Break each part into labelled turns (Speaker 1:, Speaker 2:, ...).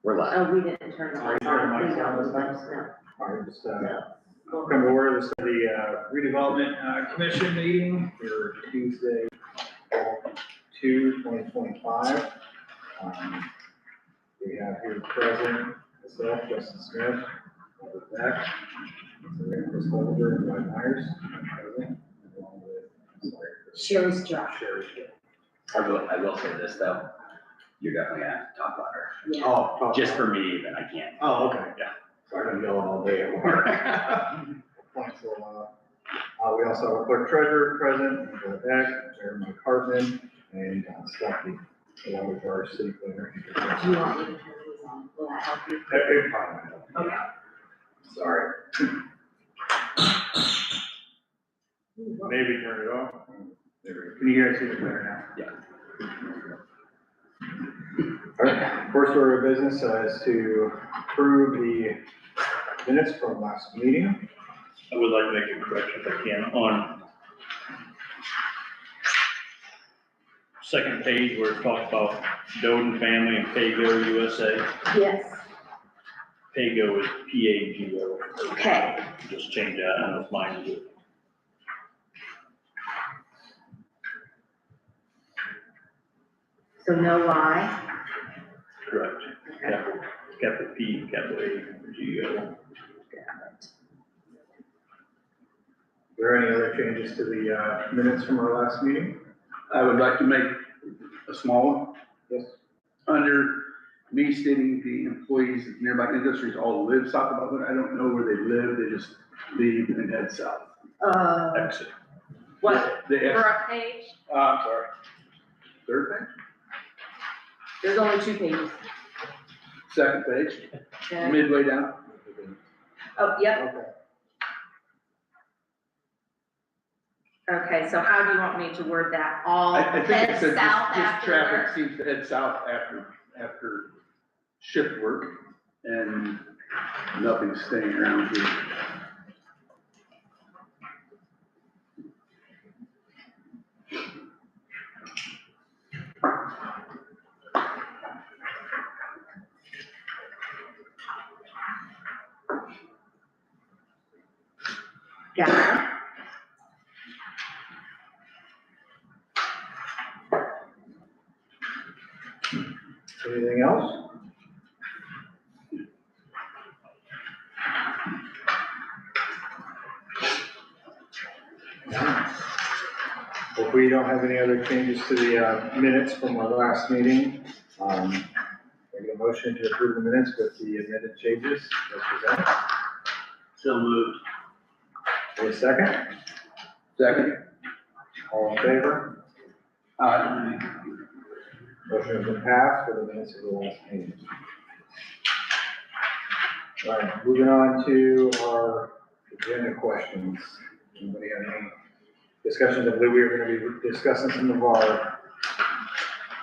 Speaker 1: We're live.
Speaker 2: Oh, we didn't turn the lights on.
Speaker 3: Are you turning the lights on this time? All right, just, welcome to order. This is the Redevelopment Commission meeting for Tuesday, 2025. We have here present myself, Justin Smith, Robert Beck, Chris Holder, and Mike Myers, present, along with,
Speaker 2: Sherry's drop.
Speaker 3: Sherry.
Speaker 1: I will say this though, you're definitely gonna have to talk louder.
Speaker 2: Yeah.
Speaker 3: Oh,
Speaker 1: Just for me, then I can't.
Speaker 3: Oh, okay.
Speaker 1: Yeah.
Speaker 3: Sorry, I'm yelling all day at work. Thanks a lot. We also have a clerk treasurer present, Angela Beck, Jeremy Cartman, and Stuckey, along with our city planner.
Speaker 2: Do you want me to turn these on? Will that help you?
Speaker 3: It probably will.
Speaker 2: Okay.
Speaker 3: Sorry. Maybe turn it off. There we go. Can you hear us even better now?
Speaker 1: Yeah.
Speaker 3: All right, first order of business is to approve the minutes from last meeting.
Speaker 4: I would like to make a correction if I can on second page where it talks about Doden family and Pago USA.
Speaker 2: Yes.
Speaker 4: Pago is P-A-G-O.
Speaker 2: Okay.
Speaker 4: Just change that. I don't know if mine is it.
Speaker 2: So no Y.
Speaker 4: Correct. Capital P, capital A, G-O.
Speaker 3: Are there any other changes to the minutes from our last meeting?
Speaker 5: I would like to make a small one.
Speaker 3: Yes.
Speaker 5: Under me stating the employees of nearby industries all live south of Butler. I don't know where they live, they just leave and head south.
Speaker 4: Exit.
Speaker 2: What,
Speaker 5: The
Speaker 2: front page?
Speaker 5: I'm sorry. Third page?
Speaker 2: There's only 2 pages.
Speaker 5: Second page,
Speaker 2: Okay.
Speaker 5: midway down.
Speaker 2: Oh, yep.
Speaker 3: Okay.
Speaker 2: Okay, so how do you want me to word that? All
Speaker 5: I think
Speaker 2: head
Speaker 5: it said
Speaker 2: south
Speaker 5: just
Speaker 2: after
Speaker 5: traffic
Speaker 2: work?
Speaker 5: seems to head south after shift work and nothing's staying around here.
Speaker 2: Got it.
Speaker 3: Anything else? If we don't have any other changes to the minutes from our last meeting, I get a motion to approve the minutes with the amended changes as presented.
Speaker 4: So moved.
Speaker 3: Wait a second.
Speaker 5: Second.
Speaker 3: All in favor? Motion has been passed for the minutes of the last meeting. All right, moving on to our agenda questions. Anybody have any discussions? I believe we are going to be discussing some of our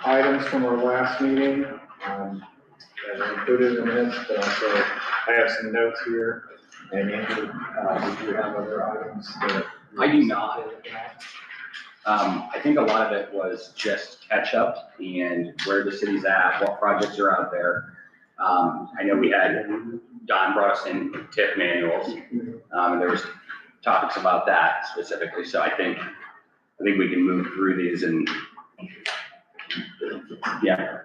Speaker 3: items from our last meeting that are included in the minutes, but also I have some notes here. And Andrew, do you have other items that?
Speaker 1: I do not. I think a lot of it was just catch up and where the city's at, what projects are out there. I know we had, Don brought us in TIF manuals, and there was topics about that specifically. So I think we can move through these and, yeah.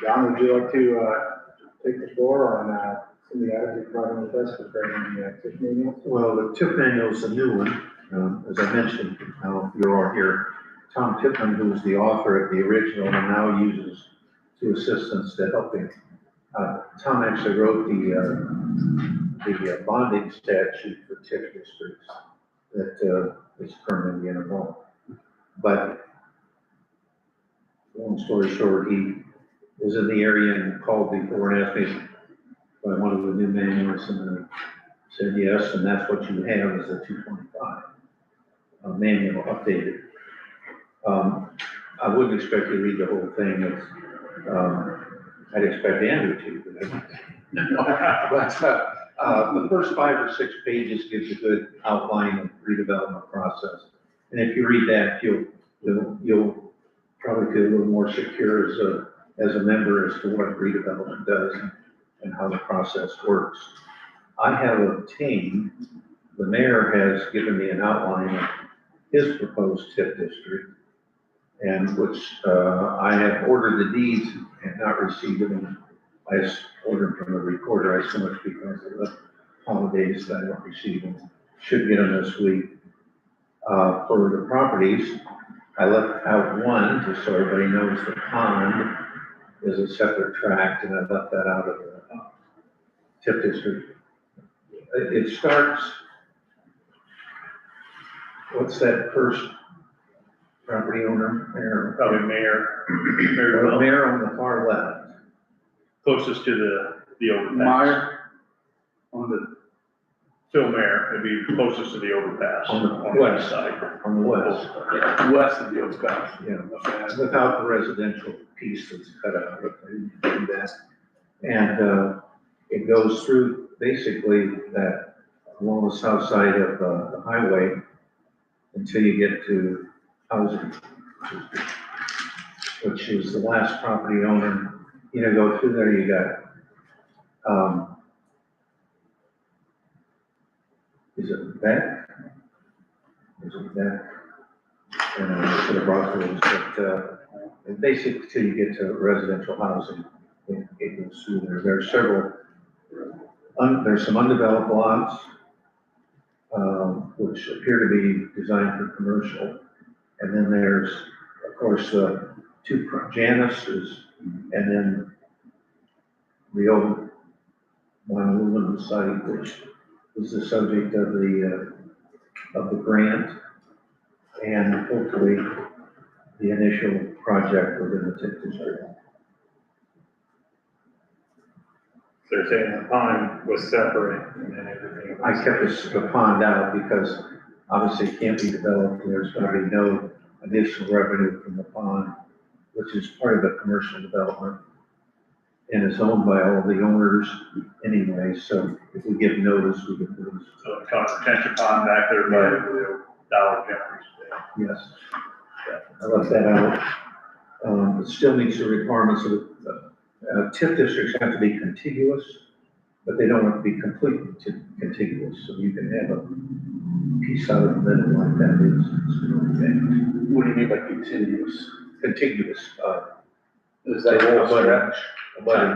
Speaker 3: Don, would you like to take the floor on some of the items you brought in with us regarding the TIF manual?
Speaker 6: Well, the TIP manual is a new one. As I mentioned, you're all here. Tom Tipman, who was the author of the original and now uses 2 assistants to help him. Tom actually wrote the bonding statute for TIF districts that is currently in law. But long story short, he was in the area and called before and asked me if I wanted the new manuals, and I said yes, and that's what you have is a 225 manual updated. I wouldn't expect you to read the whole thing. I'd expect Andrew to, but the first 5 or 6 pages gives a good outline of the redevelopment process. And if you read that, you'll probably feel a little more secure as as a member as to what redevelopment does and how the process works. I have obtained, the mayor has given me an outline of his proposed TIF district, and which, I have ordered the deeds and not received them. I ordered from the recorder, I so much because of the holidays that I don't receive them. Should get them this week. For the properties, I left out one, just so everybody knows the pond is a separate tract, and I left that out of the TIF district. It starts, what's that first property owner? Mayor?
Speaker 4: Probably mayor,
Speaker 6: Mayor on the far left.
Speaker 4: closest to the overpass.
Speaker 5: Meyer on the,
Speaker 4: Phil Mayer, it'd be closest to the overpass
Speaker 6: On the
Speaker 4: on the west side.
Speaker 6: On the west,
Speaker 5: west of the overpass.
Speaker 6: yeah, without the residential piece that's cut out, but I didn't do that. And, it goes through basically that along the south side of, the highway until you get to housing, which is the last property owner. You know, go through there, you got, is it Beck? Is it Beck? And I should have brought those, but, basically till you get to residential housing, it goes through there. There are several, there's some undeveloped lots, which appear to be designed for commercial. And then there's, of course, two Janice's, and then the old non-aluminum site, which is the subject of the grant, and hopefully the initial project within the TIF district.
Speaker 3: They're saying the pond was separate and then everything.
Speaker 6: I kept the pond out because obviously it can't be developed, and there's gonna be no additional revenue from the pond, which is part of the commercial development. And is owned by all the owners anyway, so if we give notice, we can lose.
Speaker 4: So retention pond back there by the Dollar General.
Speaker 6: Yes. I left that out. It still meets the requirements of the, TIF districts have to be contiguous, but they don't have to be completely contiguous, so you can have a piece out of the middle like that is.
Speaker 5: What do you mean by continuous?
Speaker 6: Contiguous,
Speaker 5: Is that a whole stretch?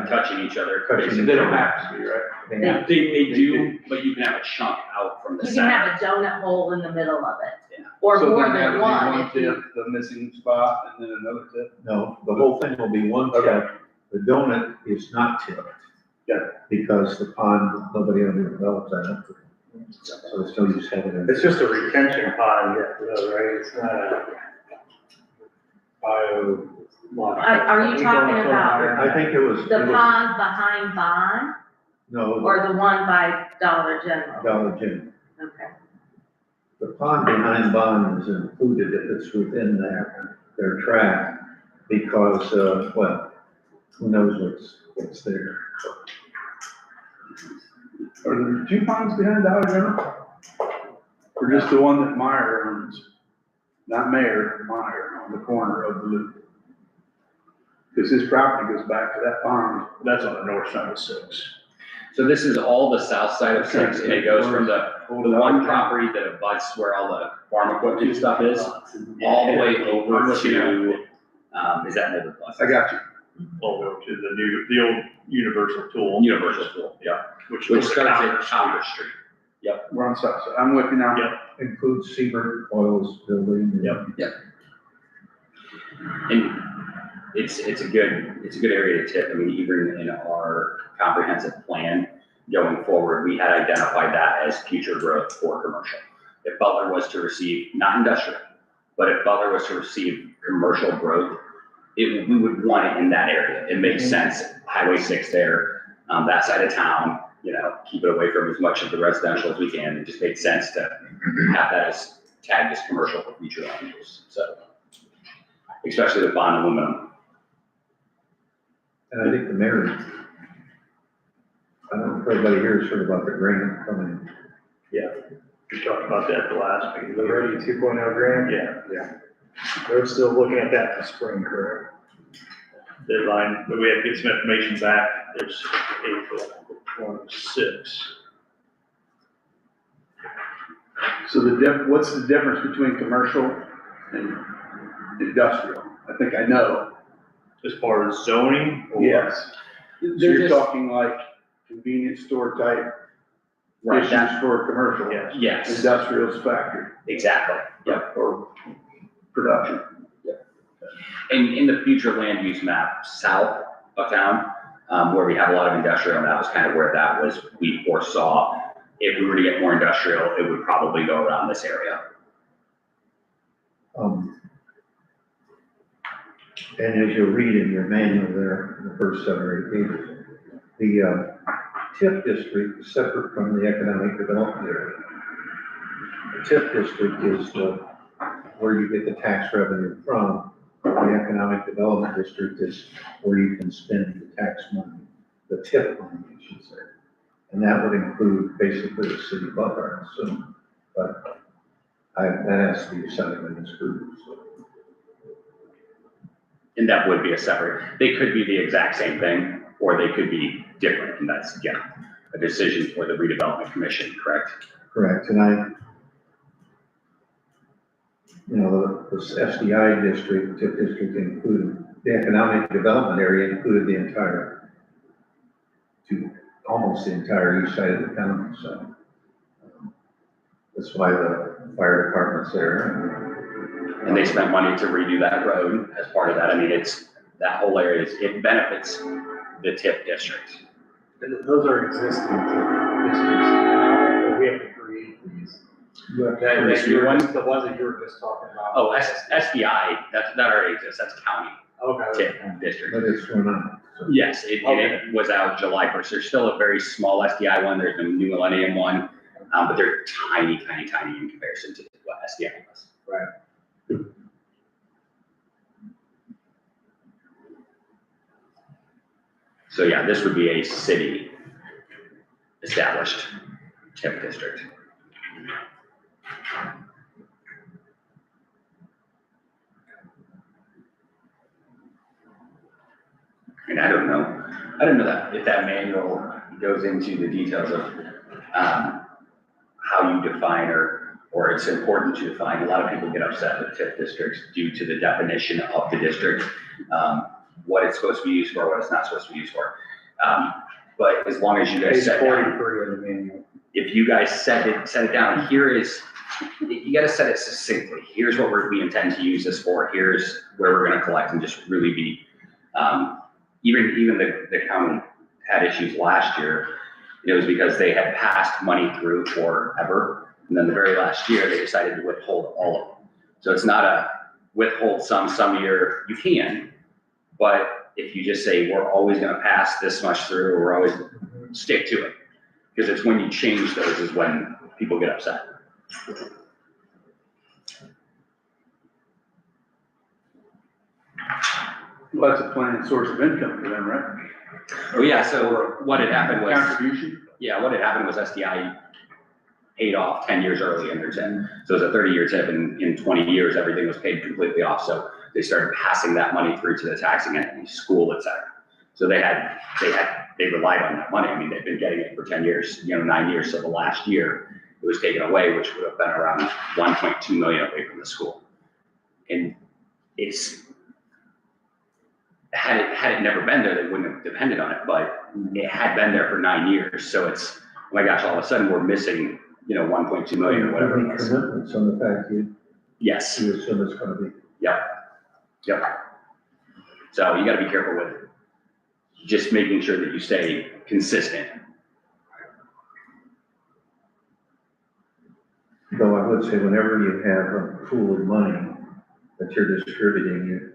Speaker 1: Touching each other.
Speaker 6: Touching.
Speaker 5: They don't have to be, right?
Speaker 6: Yeah.
Speaker 1: They do, but you can have a chunk out from the
Speaker 2: You can
Speaker 1: center.
Speaker 2: have a donut hole in the middle of it,
Speaker 1: Yeah.
Speaker 2: or
Speaker 5: So
Speaker 2: more
Speaker 5: then that
Speaker 2: than
Speaker 5: would be
Speaker 2: one. if you-
Speaker 5: tip, the missing spot, and then another tip.
Speaker 6: No, the whole thing will be one tip. The donut is not tipped.
Speaker 5: Yeah.
Speaker 6: Because the pond, nobody ever develops that. So it's no use having it.
Speaker 3: It's just a retention pond, though, right? It's not a bio.
Speaker 2: Are you talking about
Speaker 6: I think it was.
Speaker 2: the
Speaker 6: it was-
Speaker 2: pond behind Bond,
Speaker 6: No,
Speaker 2: or the one by Dollar General?
Speaker 6: Dollar General.
Speaker 2: Okay.
Speaker 6: The pond behind Bond is included if it's within their tract, because, well, who knows what's there.
Speaker 5: Are there two ponds behind Dollar General? Or just the one that Meyer owns? Not Mayor, Meyer, on the corner of the loop. Because his property goes back to that pond.
Speaker 4: That's on the north side of 6.
Speaker 1: So this is all the south side of 6, and it goes from the one property that abuts where all the farm equipment and stuff is, all the way over to, is that Milton Plus?
Speaker 5: I got you.
Speaker 4: All the way to the old Universal Tool.
Speaker 1: Universal Tool, yeah, which starts at Chalmers Street.
Speaker 5: We're on south side. I'm with you now.
Speaker 4: Yep.
Speaker 6: Includes Siebert Oil's building.
Speaker 4: Yep.
Speaker 1: And it's a good area to tip. I mean, even in our comprehensive plan going forward, we had identified that as future growth for commercial. If Butler was to receive, not industrial, but if Butler was to receive commercial growth, we would want it in that area. It makes sense, Highway 6 there, that side of town, keep it away from as much of the residential as we can. It just made sense to have that as tagged as commercial for future land use, so. Especially with bond aluminum.
Speaker 6: And I think the mayor, I don't know if everybody here has heard about the grant coming.
Speaker 4: Yeah, we talked about that the last meeting.
Speaker 3: The Ready 2.0 grant?
Speaker 4: Yeah.
Speaker 3: They're still looking at that for spring, correct?
Speaker 4: deadline, but we have to get some information back. There's April 26.
Speaker 5: So what's the difference between commercial and industrial? I think I know.
Speaker 4: As far as zoning? or-
Speaker 5: Yes. So
Speaker 1: They're
Speaker 5: you're
Speaker 1: just-
Speaker 5: talking like convenience store type
Speaker 1: Right,
Speaker 5: issues for commercial.
Speaker 4: Yes.
Speaker 1: yes,
Speaker 5: Industrial's factory.
Speaker 1: exactly, yep.
Speaker 5: Or production.
Speaker 1: In the future land use map south of town, where we have a lot of industrial, and that was kind of where that was, we foresaw if we were to get more industrial, it would probably go around this area.
Speaker 6: And as you'll read in your manual there, in the first 7 or 8 pages, the TIF district is separate from the economic development area. The TIF district is where you get the tax revenue from. The economic development district is where you can spend the tax money, the TIF money, I should say. And that would include basically the city of Butler, I assume, but that has to be decided by this group, so.
Speaker 1: And that would be a separate, they could be the exact same thing, or they could be different, and that's, yeah, a decision for the redevelopment commission, correct?
Speaker 6: Correct, and the SDI district, TIF district included, the economic development area included the entire, almost the entire east side of the county, so. That's why the fire department's there.
Speaker 1: And they spent money to redo that road as part of that. I mean, that whole area it benefits the TIF district.
Speaker 3: Those are existing districts. We have to create these. The ones that you were just talking about.
Speaker 1: Oh, SDI, that already exists, that's county
Speaker 3: Okay.
Speaker 1: TIF district.
Speaker 6: But it's going on. So.
Speaker 1: Yes, it was out July 1st. There's still a very small SDI one, there's a New Millennium one, but they're tiny in comparison to what SDI was.
Speaker 3: Right.
Speaker 1: So yeah, this would be a city established TIF district. And I don't know that if that manual goes into the details of how you define or it's important to define. A lot of people get upset with TIF districts due to the definition of the district, what it's supposed to be used for, what it's not supposed to be used for. But as long as you guys
Speaker 3: Page
Speaker 1: set down,
Speaker 3: 43 of the manual.
Speaker 1: if you guys set it down, you gotta set it succinctly. Here's what we intend to use this for. Here's where we're gonna collect and just really be, even the county had issues last year. It was because they had passed money through forever. And then the very last year, they decided to withhold all of them. So it's not a withhold some year, you can, but if you just say, we're always gonna pass this much through, we're always stick to it. Because it's when you change those is when people get upset.
Speaker 5: Well, that's a planned source of income for them, right?
Speaker 1: Oh yeah, so what had happened was,
Speaker 5: Contribution?
Speaker 1: what had happened was SDI paid off 10 years early in their TIF. So it was a 30-year TIF, and in 20 years, everything was paid completely off. So they started passing that money through to the taxing entity, school, et cetera. So they relied on that money. I mean, they've been getting it for 10 years, 9 years. So the last year it was taken away, which would have been around 1.2 million away from the school. And had it never been there, they wouldn't have depended on it, but it had been there for 9 years. So it's, oh my gosh, all of a sudden we're missing, 1.2 million or whatever it was.
Speaker 6: Commitments on the fact
Speaker 1: Yes.
Speaker 6: you assume it's gonna be.
Speaker 1: Yep. So you gotta be careful with just making sure that you stay consistent.
Speaker 6: Though I would say whenever you have a pool of money that you're distributing, you're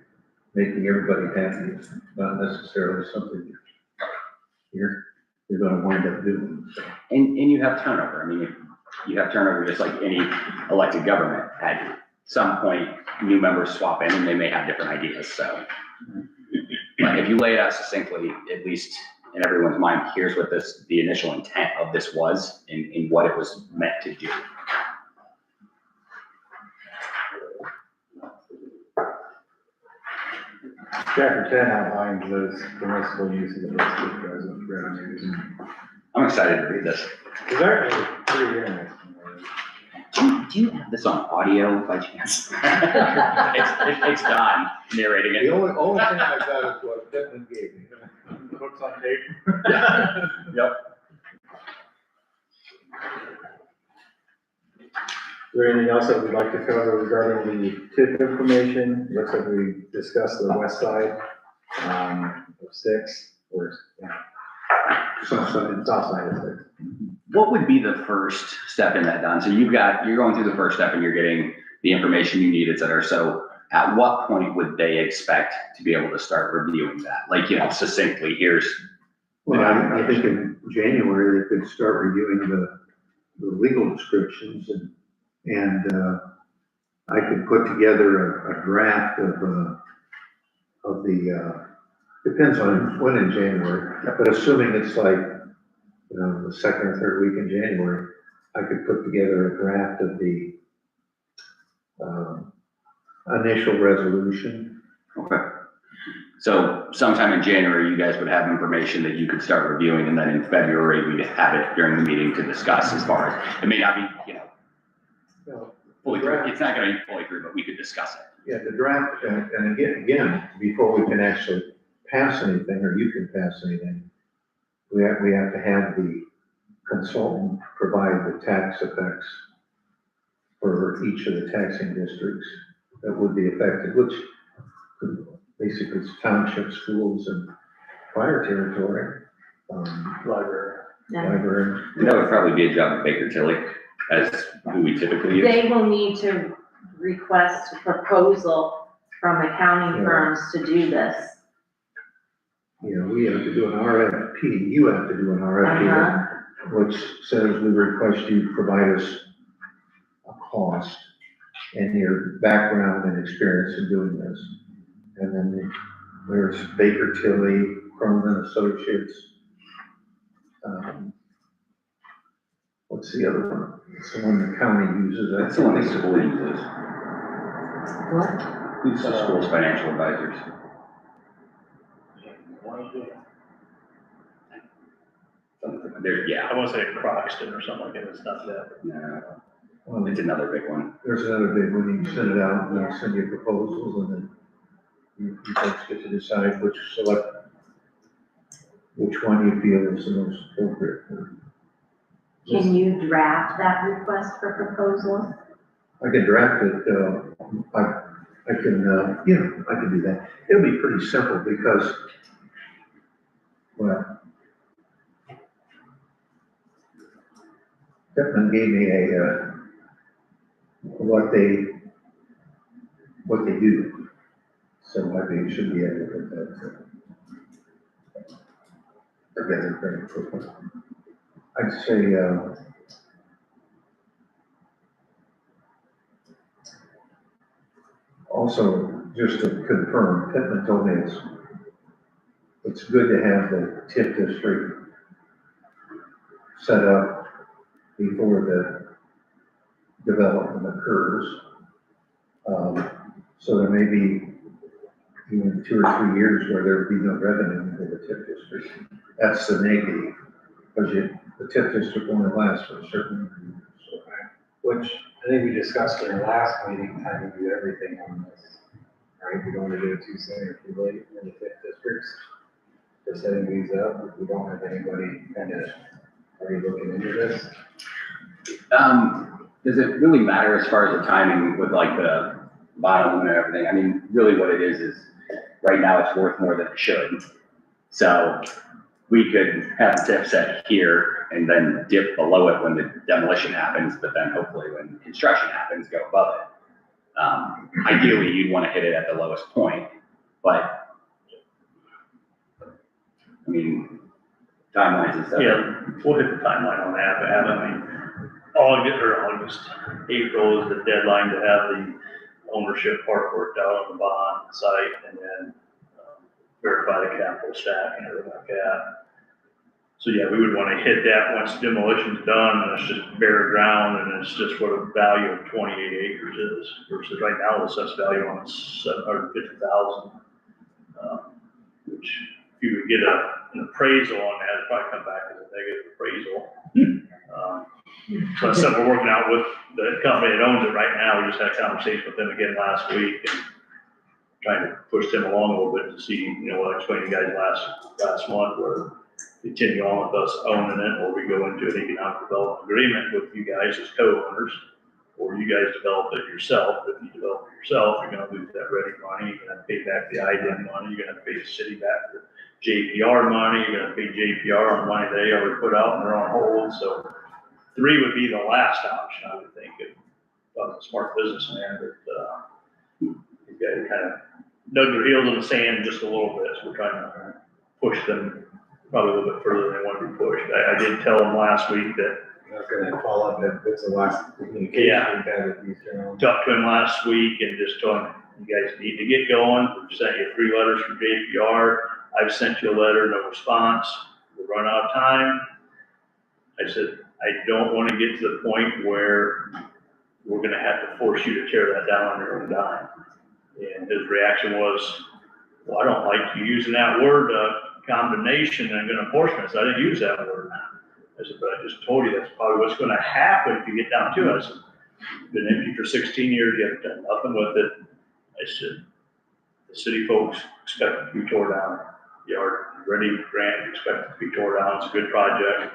Speaker 6: making everybody happy. It's not necessarily something you're gonna wind up doing. So.
Speaker 1: And you have turnover. I mean, you have turnover just like any elected government. At some point, new members swap in and they may have different ideas, so. But if you lay it out succinctly, at least in everyone's mind, here's what the initial intent of this was and what it was meant to do.
Speaker 3: Chapter 10 outlines those permissible uses of listed revenues.
Speaker 1: I'm excited to read this.
Speaker 3: It's actually pretty interesting.
Speaker 1: Do you have this on audio by chance? It's Don narrating
Speaker 6: The
Speaker 1: it.
Speaker 6: only thing I got is what Pittman gave me.
Speaker 3: Books on tape.
Speaker 1: Yep.
Speaker 3: Is there anything else that we'd like to cover regarding the TIF information? Looks like we discussed the west side, of 6, or, south side of 6.
Speaker 1: What would be the first step in that, Don? So you're going through the first step and you're getting the information you need, et cetera. So at what point would they expect to be able to start reviewing that? Like, succinctly, here's.
Speaker 6: Well, I think in January, they could start reviewing the legal descriptions and I could put together a draft of the, depends on when in January, but assuming it's like, the second or third week in January, I could put together a draft of the initial resolution.
Speaker 1: Okay. So sometime in January, you guys would have information that you could start reviewing, and then in February, we'd have it during the meeting to discuss as far as, it may not be, fully through. It's not gonna be fully through, but we could discuss it.
Speaker 6: Yeah, the draft, and again, before we can actually pass anything, or you can pass anything, we have to have the consultant provide the tax effects for each of the taxing districts that would be affected, which basically is township, schools, and fire territory,
Speaker 3: Library.
Speaker 6: library.
Speaker 1: And that would probably be a job of Baker Tilly, as who we typically use.
Speaker 2: They will need to request a proposal from accounting firms to do this.
Speaker 6: We have to do an RFP, you have to do an RFP, which says we request you provide us a cost and your background and experience in doing this. And then there's Baker Tilly, Cronin Associates. What's the other one? It's the one the county uses.
Speaker 1: That's the one the school uses.
Speaker 2: What?
Speaker 1: Who's the school's financial advisors?
Speaker 4: I want to say Croxton or something like that, it's not that.
Speaker 1: No, it's another big one.
Speaker 6: There's another big one, you send it out, and they'll send you proposals, and then you folks get to decide which one you feel is the most appropriate.
Speaker 2: Can you draft that request for proposals?
Speaker 6: I can draft it, I can do that. It'll be pretty simple because, well, Pittman gave me what they do. So I think you should be able to put that together very quickly. I'd say, also, just to confirm, Pittman told me it's good to have the TIF district set up before the development occurs. So there may be even 2 or 3 years where there would be no revenue for the TIF district. That's the negative, because the TIF district only lasts for a certain number of years.
Speaker 3: Which I think we discussed in our last meeting, time to do everything on this. Right, we don't want to do it too soon or too late in the 5th districts. For setting these up, if we don't have anybody kind of already looking into this.
Speaker 1: Does it really matter as far as the timing with like the bottom and everything? I mean, really what it is right now it's worth more than it should. So we could have the TIF set here and then dip below it when the demolition happens, but then hopefully when construction happens, go above it. Ideally, you'd want to hit it at the lowest point, but I mean, timelines and stuff.
Speaker 4: Yeah, we'll hit the timeline on that, but I mean, August, April is the deadline to have the ownership part worked out on the bond site and then verify the capital stack and everything like that. So yeah, we would want to hit that once demolition's done and it's just bare ground and it's just what a value of 28 acres is versus right now the assessed value on it's 750,000. which if you would get an appraisal on that, it'd probably come back as a negative appraisal. So that's something we're working out with the company that owns it right now. We just had a conversation with them again last week and trying to push them along a little bit to see, what I explained to you guys last month, where continue on with us owning it, or we go into an economic development agreement with you guys as co-owners, or you guys develop it yourself. If you develop it yourself, you're gonna lose that ready money, you're gonna pay back the IDEM money, you're gonna pay the city back the JPR money, you're gonna pay JPR on money they already put out and they're on hold. So 3 would be the last option, I would think, if I was a smart businessman, but you guys kind of dug their heels in the sand just a little bit, so we're trying to push them probably a little bit further than they want to be pushed. I did tell them last week that.
Speaker 3: I was gonna follow up, that's the last communication we've had with these gentlemen.
Speaker 4: Talked to him last week and just told him, you guys need to get going. We've sent you 3 letters from JPR. I've sent you a letter, no response. We'll run out of time. I said, I don't want to get to the point where we're gonna have to force you to tear that down on your own dime. And his reaction was, well, I don't like you using that word, condemnation and enforcement. So I didn't use that word. I said, but I just told you that's probably what's gonna happen if you get down to it. I said, been empty for 16 years, you haven't done nothing with it. I said, the city folks expect it to be tore down. Yard ready grant, expect it to be tore down. It's a good project.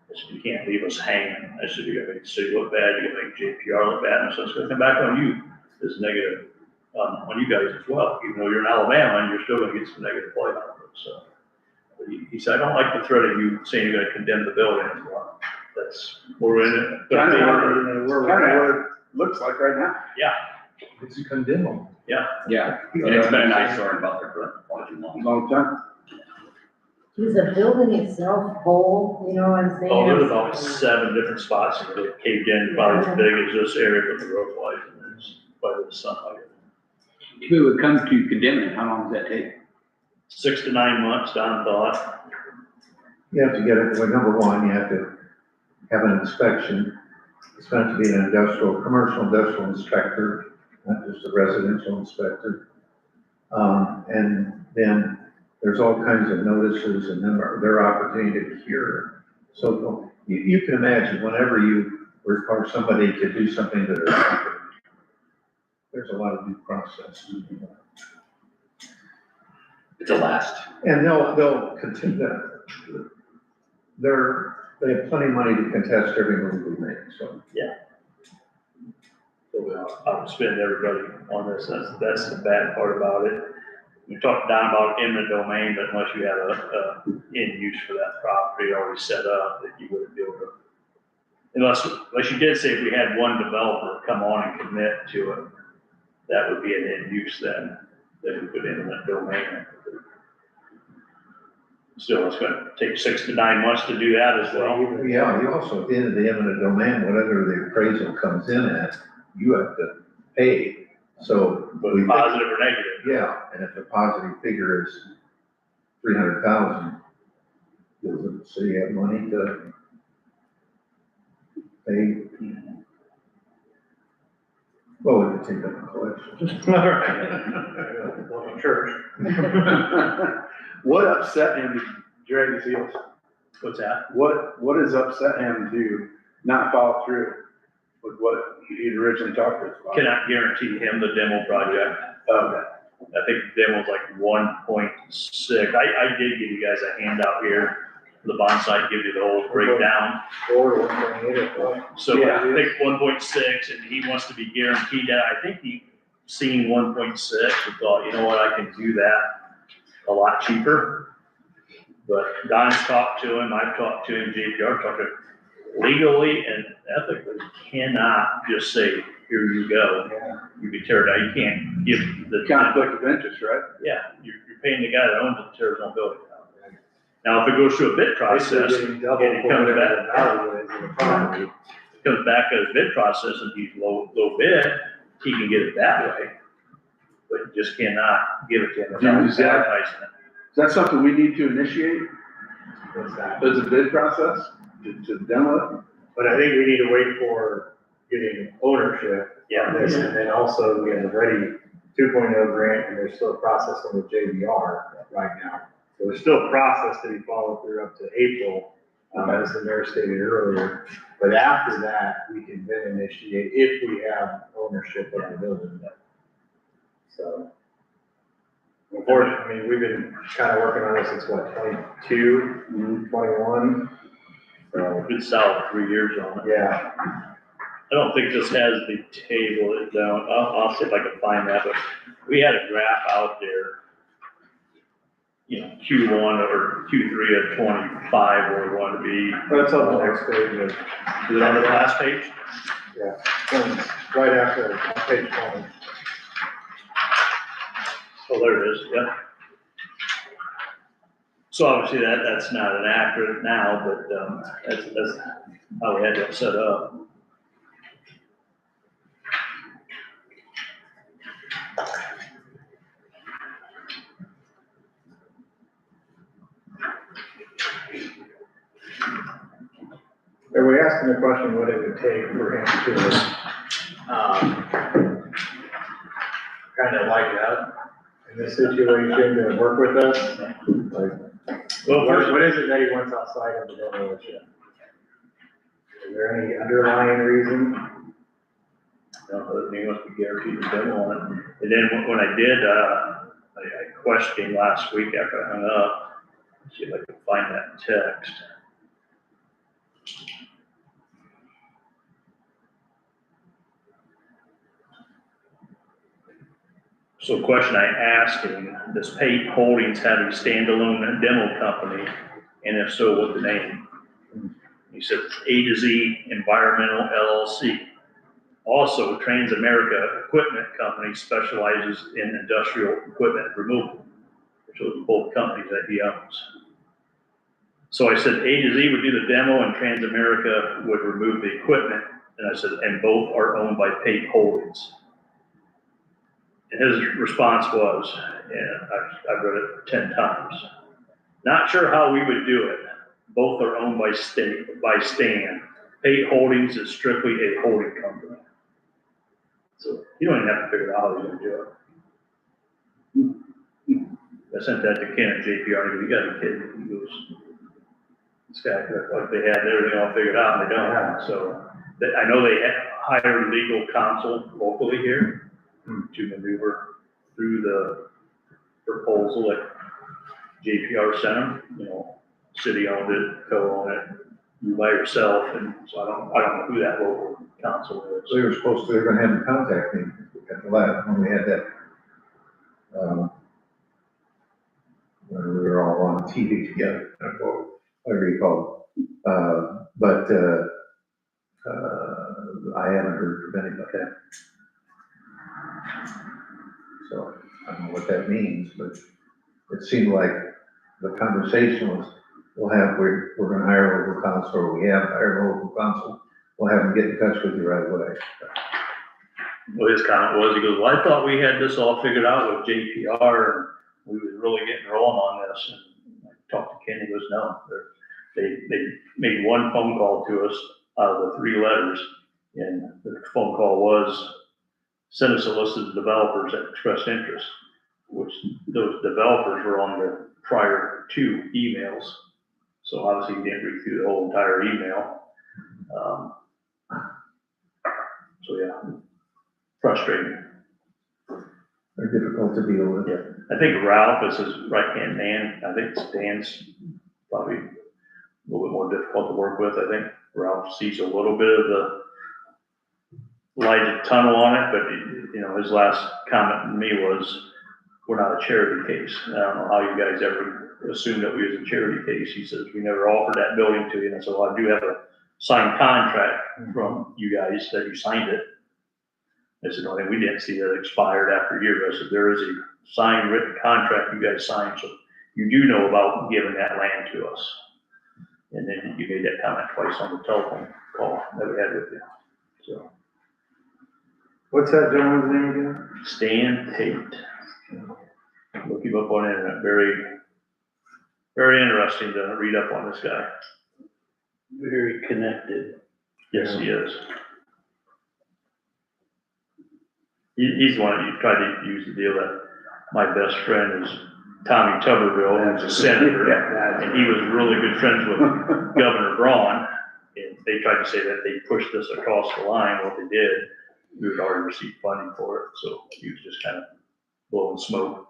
Speaker 4: I said, you can't leave us hanging. I said, you're gonna make the city look bad, you're gonna make JPR look bad. And so it's gonna come back on you as negative, on you guys as well. Even though you're in Alabama, and you're still gonna get some negative play out of it, so. But he said, I don't like the threat of you saying you're gonna condemn the building. Well, that's, we're in it.
Speaker 5: Kind of what it looks like right now.
Speaker 4: Yeah,
Speaker 6: It's condemnable.
Speaker 1: Yeah, and it's been an eyesore in Butler for far too long.
Speaker 5: Long time.
Speaker 2: Is the building itself whole, you know what I'm saying?
Speaker 4: oh, there's about 7 different spots that have caved in, about as big as this area with the road wise, and it's quite a bit of sunlight.
Speaker 7: If it would come to condemning, how long does that take?
Speaker 4: 6 to 9 months, Don thought.
Speaker 6: You have to get it, well, number one, you have to have an inspection. It's meant to be an commercial industrial inspector, not just a residential inspector. And then there's all kinds of notices and then their opportunity to cure. So you can imagine whenever you require somebody to do something to their property, there's a lot of due process.
Speaker 1: It's a last.
Speaker 6: And they'll continue, they have plenty of money to contest every move we make, so.
Speaker 4: So I'll spend everybody on this, that's the bad part about it. We talked down about eminent domain, but unless you have a end use for that property already set up, that you wouldn't be able to. Unless you did say if we had one developer come on and commit to it, that would be an end use then, that we put eminent domain. Still, it's gonna take 6 to 9 months to do that as well.
Speaker 6: Yeah, you also, at the end of the eminent domain, whatever the appraisal comes in at, you have to pay. So.
Speaker 4: Whether positive or negative.
Speaker 6: Yeah, and if the positive figure is 300,000, does the city have money to pay? Well, we could take up a collection.
Speaker 3: All right. Welcome to church.
Speaker 5: What upset him to drag his heels?
Speaker 4: What's that?
Speaker 5: What has upset him to not follow through with what he'd originally talked to us about?
Speaker 4: Cannot guarantee him the demo project.
Speaker 5: Okay.
Speaker 4: I think the demo's like 1.6. I did give you guys a handout here. The bond site gives you the whole breakdown.
Speaker 3: Or 1.8.
Speaker 4: So
Speaker 5: Yeah.
Speaker 4: I think 1.6, and he wants to be guaranteed that. I think he seen 1.6 and thought, you know what, I can do that a lot cheaper. But Don's talked to him, I've talked to him, JPR talked to him. Legally and ethically, you cannot just say, here you go. You can tear it down. You can't give the
Speaker 5: Conflict of interest, right?
Speaker 4: Yeah, you're paying the guy that owns it to tear his own building down. Now, if it goes through a bid process,
Speaker 3: Getting double
Speaker 4: and it
Speaker 3: for
Speaker 4: comes
Speaker 3: whatever
Speaker 4: back,
Speaker 3: the value is of the property.
Speaker 4: it comes back as bid process and he's low bid, he can get it that way. But you just cannot give it to him without
Speaker 5: Is that-
Speaker 4: advertising it.
Speaker 5: Is that something we need to initiate
Speaker 3: What's that?
Speaker 5: as a bid process to demo it?
Speaker 3: But I think we need to wait for getting ownership.
Speaker 4: Yeah.
Speaker 3: on this, and then also getting ready 2.0 grant, and they're still processing with JVR right now. So there's still a process to be followed through up to April, as the mayor stated earlier. But after that, we can then initiate if we have ownership of the building. So, unfortunately, I mean, we've been kind of working on this since what, 22, 21? So,
Speaker 4: Good solid 3 years on it.
Speaker 3: yeah,
Speaker 4: I don't think this has the table down. I'll see if I can find that, but we had a graph out there. You know, Q1 or Q3 of 25 where we want to be.
Speaker 3: that's on the next page of,
Speaker 4: Is it on the last page?
Speaker 3: right after page 20.
Speaker 4: Oh, there it is, yeah. So obviously that's not an accurate now, but that's how we had that set up.
Speaker 3: Are we asking the question what it would take for him to, kind of light up in this situation to work with us? Like,
Speaker 4: Well, first,
Speaker 3: what is it that he wants outside of the demolition? Is there any underlying reason?
Speaker 4: he must be guaranteed to demo on it. And then when I did, I questioned him last week after I hung up, see if I can find that text. So the question I asked him, does Pate Holdings have a standalone demo company? And if so, what the name? He said it's A to Z Environmental LLC. Also, Transamerica Equipment Company specializes in industrial equipment removal, which are both companies that he owns. So I said A to Z would do the demo and Transamerica would remove the equipment. And I said, and both are owned by Pate Holdings. And his response was, and I've read it 10 times, not sure how we would do it. Both are owned by Stan. Pate Holdings is strictly a holding company. So you don't even have to figure out how he's gonna do it. I sent that to Ken at JPR, and he goes, you gotta be kidding me. He goes, this guy, like they had everything all figured out, and they don't. So I know they hired legal counsel locally here to maneuver through the proposal that JPR sent them. You know, city owned it, co-owned it, you by yourself, and so I don't know who that local counsel is.
Speaker 6: So they were gonna have them contact me at the last, when we had that, when we were all on TV together, whatever you call it. But I haven't heard from anybody. So I don't know what that means, but it seemed like the conversation was, we're gonna hire a local counsel, or we have hired a local counsel. We'll have them get in touch with you right away.
Speaker 4: Well, his comment was, he goes, well, I thought we had this all figured out with JPR, and we was really getting rolling on this. And I talked to Ken, he goes, no, they made one phone call to us out of the 3 letters, and the phone call was, send us a list of the developers that expressed interest, which those developers were on the prior 2 emails. So obviously you didn't read through the whole entire email. So yeah, frustrating.
Speaker 6: They're difficult to deal with.
Speaker 4: Yeah, I think Ralph is his right-hand man. I think Stan's probably a little bit more difficult to work with. I think Ralph sees a little bit of the lighted tunnel on it, but you know, his last comment to me was, we're not a charity case. I don't know how you guys ever assumed that we was a charity case. He says, we never offered that building to you. And I said, well, I do have a signed contract from you guys that you signed it. I said, no, we didn't see that expired after a year. I said, there is a signed written contract you guys signed, so you do know about giving that land to us. And then you made that comment twice on the telephone call that we had with you. So.
Speaker 3: What's that gentleman's name again?
Speaker 4: Stan Tate. Look him up on the internet. Very, very interesting to read up on this guy.
Speaker 7: Very connected.
Speaker 4: Yes, he is. He's the one that you tried to use the deal that my best friend is Tommy Tuberville, who's a senator, and he was really good friends with Governor Braun. And they tried to say that they pushed this across the line. What they did, we had already received funding for it, so he was just kind of blowing smoke.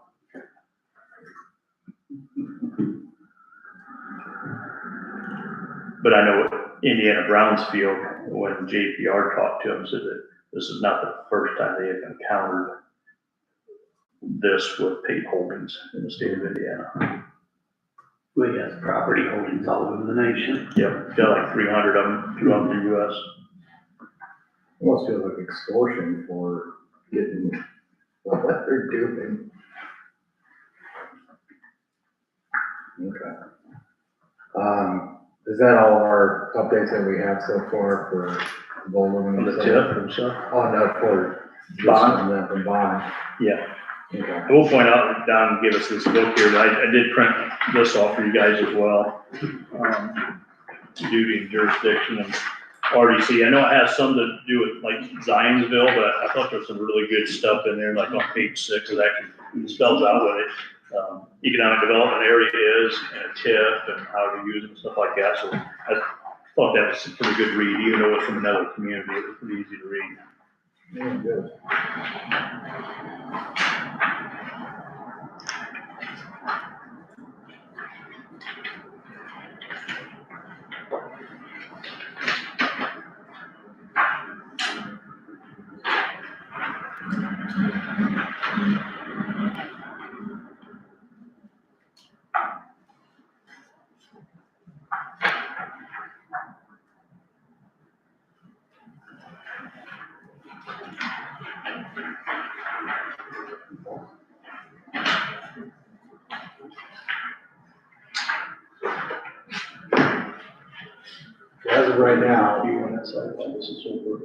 Speaker 4: But I know Indiana Brownsfield, when JPR talked to him, said that this is not the first time they have encountered this with paid holdings in the state of Indiana.
Speaker 7: We got property holdings all over the nation.
Speaker 4: Yep, got like 300 of them throughout the US.
Speaker 3: Almost feels like extortion for getting what they're doing. Okay. Is that all of our updates that we have so far for Bowling?
Speaker 4: On the tip and stuff.
Speaker 3: Oh, no, for
Speaker 4: Bond?
Speaker 3: just from bond.
Speaker 4: Yeah.
Speaker 3: Okay.
Speaker 4: I will point out, that Don gave us this book here, that I did print this off for you guys as well. Duty and jurisdiction and RDC. I know it has some to do with like Zionsville, but I thought there was some really good stuff in there, like on page 6, it actually spells out what it, economic development area is, and a TIF, and how to use it and stuff like that. So I thought that was a pretty good read, even though it's from another community, it was pretty easy to read.
Speaker 3: Yeah, good. As of right now,
Speaker 4: Do you want that side while this is over?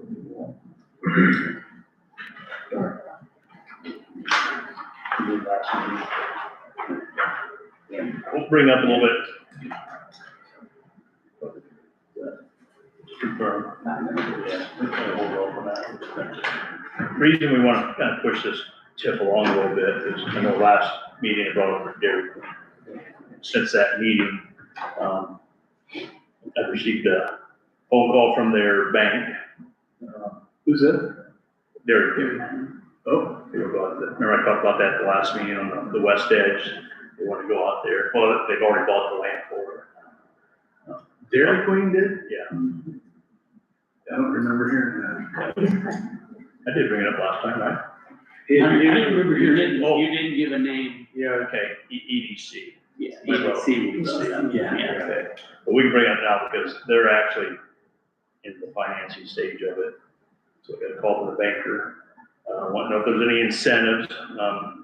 Speaker 4: We'll bring up a little bit. Confirm. Reason we want to kind of push this tip along a little bit is, I know last meeting I brought up Derek. Since that meeting, I received a phone call from their bank.
Speaker 5: Who's that?
Speaker 4: Derek. Oh, they were about, remember I talked about that at the last meeting on the west edge? They want to go out there. Well, they've already bought the land for it.
Speaker 5: Dairy Queen did?
Speaker 4: Yeah.
Speaker 5: I don't remember hearing
Speaker 4: I did bring it up last time, right?
Speaker 5: that.
Speaker 7: I didn't remember
Speaker 4: you didn't-
Speaker 7: you didn't give a name.
Speaker 4: Yeah, okay, EDC.
Speaker 7: Yeah,
Speaker 4: My brother.
Speaker 7: yeah.
Speaker 4: Okay, but we can bring it up now because they're actually in the financing stage of it. So we got a call from the banker. Want to know if there's any incentives,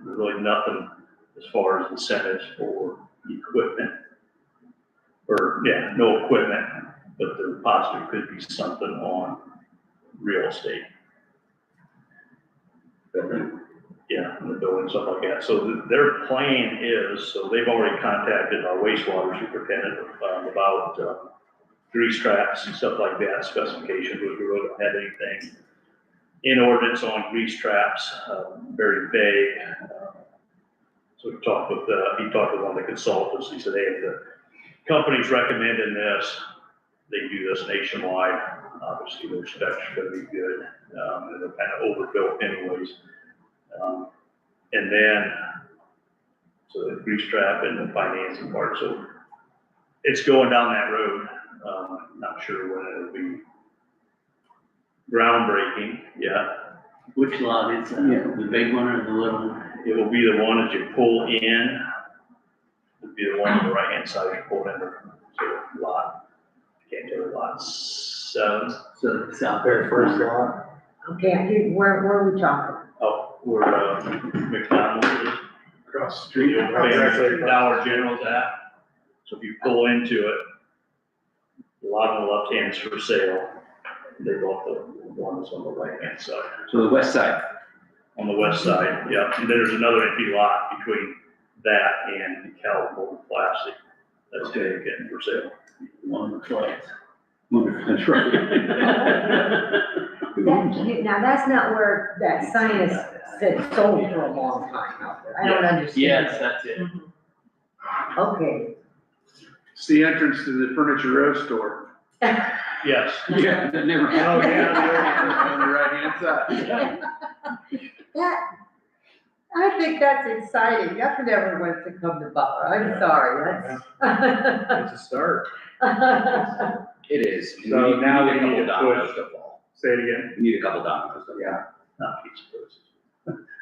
Speaker 4: really nothing as far as incentives for equipment. Or, yeah, no equipment, but there possibly could be something on real estate. Yeah, in the building, stuff like that. So their plan is, so they've already contacted our wastewater superintendent about grease traps and stuff like that, specifications, which we really don't have anything in ordinance on grease traps, very vague. So we talked with, he talked with one of the consultants, he said, hey, if the company's recommending this, they do this nationwide, obviously their specs are gonna be good, and they're kind of overbuilt anyways. And then, so the grease trap and the financing part, so it's going down that road. Not sure when it'll be groundbreaking yet.
Speaker 7: Which lot is that?
Speaker 5: Yeah.
Speaker 7: The big one or the little one?
Speaker 4: It will be the one that you pull in, it'll be the one on the right-hand side you pull in, so lot, I can't tell you, lot 7.
Speaker 7: So the south.
Speaker 3: Very first lot.
Speaker 2: Okay, where are we talking?
Speaker 4: Oh, where McDonald's is.
Speaker 5: Across the street.
Speaker 4: You know, where Dollar General's at. So if you pull into it, a lot on the left hand's for sale. They bought the one that's on the right hand side.
Speaker 7: So the west side.
Speaker 4: On the west side, yeah. And then there's another empty lot between that and the California Plastic. That's getting for sale.
Speaker 7: One of the flats.
Speaker 5: That's right.
Speaker 8: Now, that's not where that sign is said sold for a long time out there. I don't understand.
Speaker 7: Yes, that's it.
Speaker 8: Okay.
Speaker 5: It's the entrance to the Furniture Row store.
Speaker 4: Yes.
Speaker 7: Yeah, that never
Speaker 5: Oh,
Speaker 7: happened.
Speaker 5: yeah, on the right-hand side.
Speaker 8: That, I think that's exciting. Nothing ever wants to come to Butler. I'm sorry,
Speaker 3: It's a start.
Speaker 8: that's.
Speaker 1: It is. And
Speaker 3: So now
Speaker 1: need
Speaker 3: we
Speaker 1: a couple
Speaker 3: need to
Speaker 1: dominoes
Speaker 3: push-
Speaker 1: to fall.
Speaker 3: Say it again.
Speaker 1: We need a couple dominoes to fall.
Speaker 3: Yeah.
Speaker 4: Not pizza places.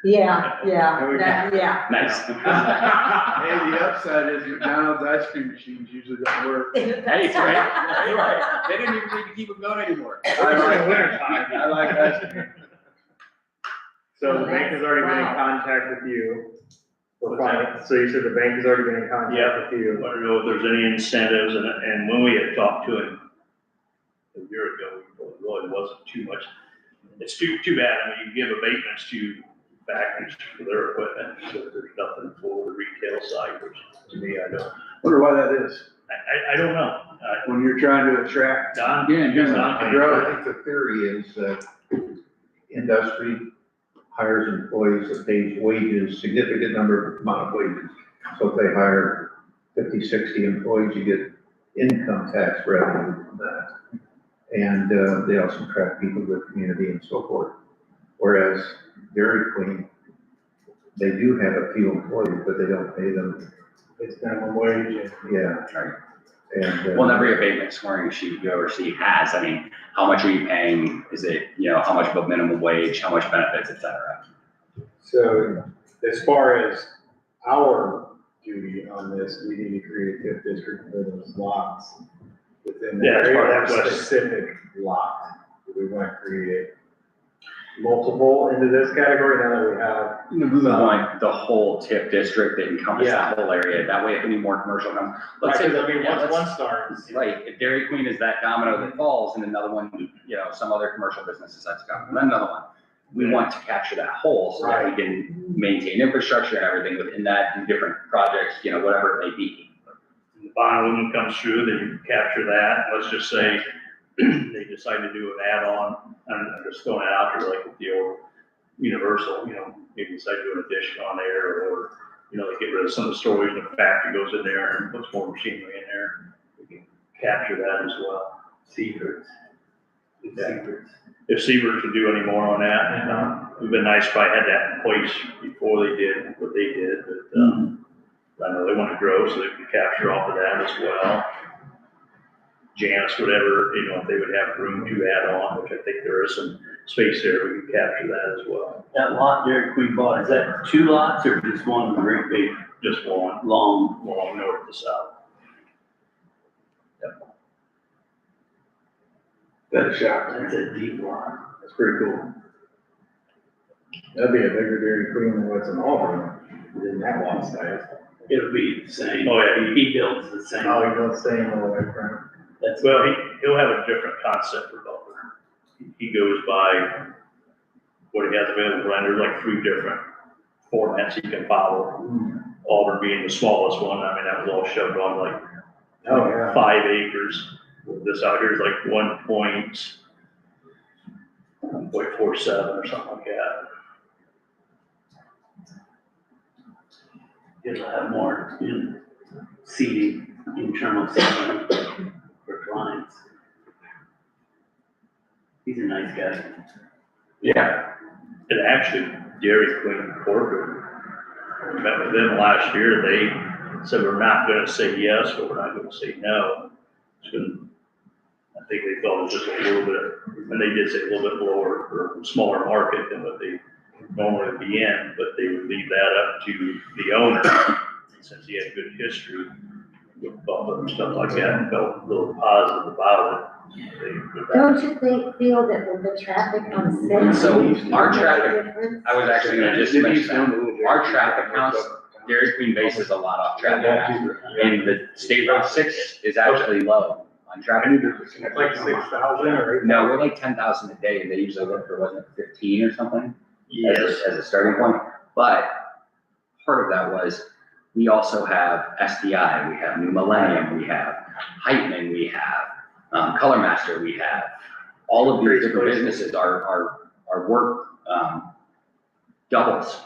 Speaker 8: Yeah,
Speaker 3: There we go.
Speaker 8: yeah.
Speaker 1: Nice.
Speaker 5: Hey, the upside is McDonald's ice cream machines usually don't work.
Speaker 1: Hey, it's right, that's right. They didn't even need to keep them going anymore.
Speaker 3: I like ice cream. So the bank has already been in
Speaker 8: Wow.
Speaker 3: contact with you. For
Speaker 4: What's that?
Speaker 3: finance. So you said the bank has already been in contact
Speaker 4: Yeah.
Speaker 3: with you.
Speaker 4: I don't know if there's any incentives, and when we had talked to him a year ago, it really wasn't too much. It's too bad, I mean, you give abatements to factories for their equipment, so there's nothing for the retail side, which to me, I don't,
Speaker 5: Wonder why that is,
Speaker 4: I don't know.
Speaker 5: when you're trying to attract.
Speaker 4: Don?
Speaker 7: Yeah, generally.
Speaker 4: Don can
Speaker 6: I think the theory is that industry hires employees that pays wages, significant number amount of wages. So if they hire 50, 60 employees, you get income tax revenue from that. And they also attract people to the community and so forth. Whereas Dairy Queen, they do have a few employees, but they don't pay them,
Speaker 3: It's minimum wage.
Speaker 6: yeah.
Speaker 1: Right.
Speaker 6: And,
Speaker 1: Well, every abatement scoring sheet you ever see has, I mean, how much are you paying? Is it, how much of a minimum wage, how much benefits, et cetera?
Speaker 3: So as far as our duty on this, we need to create a TIF district for those lots within the
Speaker 4: Yeah, that's part
Speaker 3: area,
Speaker 4: of the question.
Speaker 3: specific lot. We want to create multiple into this category now that we have.
Speaker 1: We want the whole TIF district that encompasses that whole area. That way, if any more commercial comes, let's say,
Speaker 3: Once one starts.
Speaker 1: right, if Dairy Queen is that domino that falls and another one, some other commercial business decides to come, and then another one. We want to capture that whole so that we can maintain infrastructure and everything within that and different projects, whatever it may be.
Speaker 4: The bond limit comes through, then you capture that, let's just say they decide to do an add-on, and I'm just throwing it out there like with the old Universal, maybe decide to do an addition on there, or, they get rid of some of the storage, and the factory goes in there and puts more machinery in there, we can capture that as well. Seafoods. If Seabirds would do any more on that, it would been nice if I had that in place before they did what they did, but I know they want to grow, so they can capture off of that as well. Janus, whatever, if they would have room to add on, which I think there is some space there, we can capture that as well.
Speaker 7: That lot Dairy Queen bought, is that 2 lots or just one great big,
Speaker 4: Just one,
Speaker 7: long?
Speaker 4: north to south.
Speaker 5: That's shocking.
Speaker 7: That's a deep lot.
Speaker 5: That's pretty cool.
Speaker 3: That'd be a bigger Dairy Queen than what's in Auburn, than that lot size.
Speaker 7: It'll be the same.
Speaker 4: Oh, yeah,
Speaker 7: He builds the same.
Speaker 3: Oh, you don't say all the way from.
Speaker 7: That's,
Speaker 4: Well, he'll have a different concept for Butler. He goes by what he has available, and there's like 3 different formats he can follow. Auburn being the smallest one, I mean, that was all shoved on like
Speaker 3: Oh, yeah.
Speaker 4: 5 acres. This out here is like 1.47 or something like that.
Speaker 7: it'll have more in seating, internal seating for clients. He's a nice guy.
Speaker 1: Yeah.
Speaker 4: And actually, Dairy Queen corporate, I met with them last year, they said, we're not gonna say yes, but we're not gonna say no. It's gonna, I think they felt it was just a little bit, and they did say a little bit lower or smaller market than what they normally would be in, but they would leave that up to the owner. Since he had good history with Butler and stuff like that, and felt a little positive about it.
Speaker 8: Don't you feel that with the traffic on Sixth?
Speaker 1: So,
Speaker 8: Street,
Speaker 1: our
Speaker 8: make a
Speaker 1: traffic-
Speaker 8: difference?
Speaker 1: I was actually gonna just mention that. Our traffic counts, Dairy Queen bases a lot off traffic counts. And the State Road 6 is actually low on traffic.
Speaker 3: Like 6,000 or 8,000?
Speaker 1: No, we're like 10,000 a day, and they usually look for, wasn't it 15 or something?
Speaker 4: Yes.
Speaker 1: As a starting point. But part of that was, we also have SDI, we have New Millennium, we have Heitman, we have Color Master we have. All of these
Speaker 3: Great
Speaker 1: different
Speaker 3: places.
Speaker 1: businesses, our work, doubles,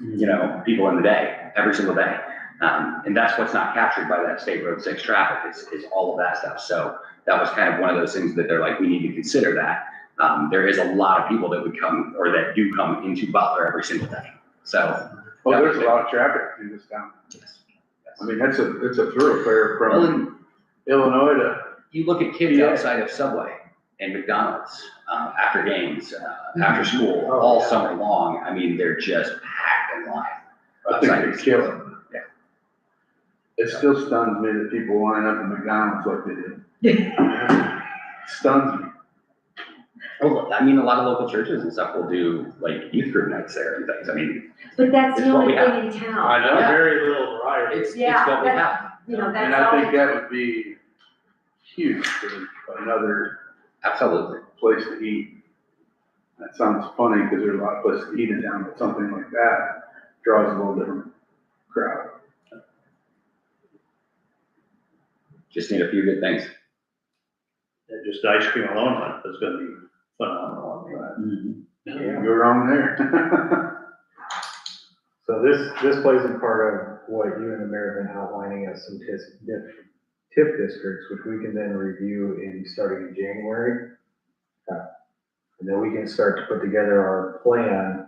Speaker 1: you know, people in the day, every single day. And that's what's not captured by that State Road 6 traffic is all of that stuff. So that was kind of one of those things that they're like, we need to consider that. There is a lot of people that would come or that do come into Butler every single day. So.
Speaker 5: Well, there's a lot of traffic in this town.
Speaker 1: Yes.
Speaker 5: I mean, it's a thoroughfare
Speaker 1: Well,
Speaker 5: from
Speaker 1: and
Speaker 5: Illinois to,
Speaker 1: you look at kids
Speaker 5: Yeah.
Speaker 1: outside of Subway and McDonald's, after games, after school,
Speaker 3: Oh,
Speaker 1: all
Speaker 3: yeah.
Speaker 1: summer long. I mean, they're just packed in line.
Speaker 5: I think
Speaker 1: outside
Speaker 5: they
Speaker 1: of
Speaker 5: kill
Speaker 1: school.
Speaker 5: it.
Speaker 1: Yeah.
Speaker 5: It still stuns me that people line up in McDonald's like they did. Stuns me.
Speaker 1: Well, I mean, a lot of local churches and stuff will do like youth group nights there and things. I mean,
Speaker 2: But that's
Speaker 1: It's
Speaker 2: the
Speaker 1: what
Speaker 2: only
Speaker 1: we have.
Speaker 2: thing in town,
Speaker 5: I know.
Speaker 1: Yeah.
Speaker 3: Very little variety.
Speaker 1: it's
Speaker 2: Yeah,
Speaker 1: what we
Speaker 2: that's-
Speaker 1: have.
Speaker 2: you know,
Speaker 5: And
Speaker 2: that's
Speaker 5: I
Speaker 2: all.
Speaker 5: think that would be huge for another
Speaker 1: Absolutely.
Speaker 5: place to eat. That sounds funny because there's a lot of places to eat in town, but something like that draws a little different crowd.
Speaker 1: Just need a few good things.
Speaker 4: And just ice cream alone is gonna be phenomenal.
Speaker 3: Yeah.
Speaker 5: You're wrong there.
Speaker 3: So this plays in part of what you and the mayor have been outlining as some TIF districts, which we can then review starting in January. And then we can start to put together our plan,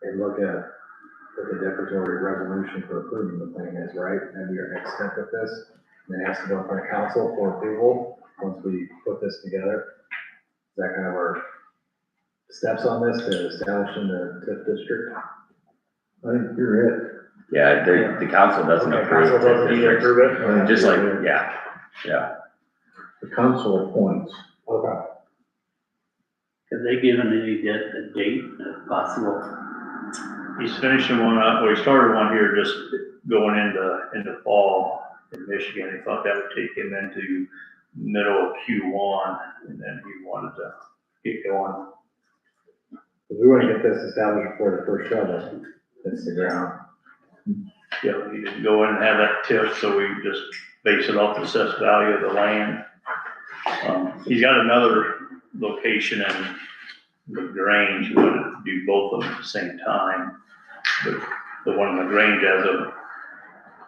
Speaker 3: and look at what the declaratory resolution for approving the plan is, right? That'd be our next step with this. And then it has to go in front of council for approval, once we put this together. Is that kind of our steps on this to establishing the TIF district?
Speaker 6: I think you're it.
Speaker 1: Yeah, the council doesn't
Speaker 3: Okay,
Speaker 1: approve.
Speaker 3: council doesn't need to
Speaker 1: districts.
Speaker 3: approve it?
Speaker 1: Just like, yeah.
Speaker 6: The council appoints.
Speaker 3: Okay.
Speaker 7: Have they given any a date, if possible?
Speaker 4: He's finishing one up, well, he started one here just going into fall in Michigan. He thought that would take him into middle of Q1, and then he wanted to get going.
Speaker 3: We want to get this established before the first shovel hits the ground.
Speaker 4: Yeah, he didn't go in and have that tip, so we just base it off the assessed value of the land. He's got another location in LaGrange, he wanted to do both of them at the same time. But the one in LaGrange, as of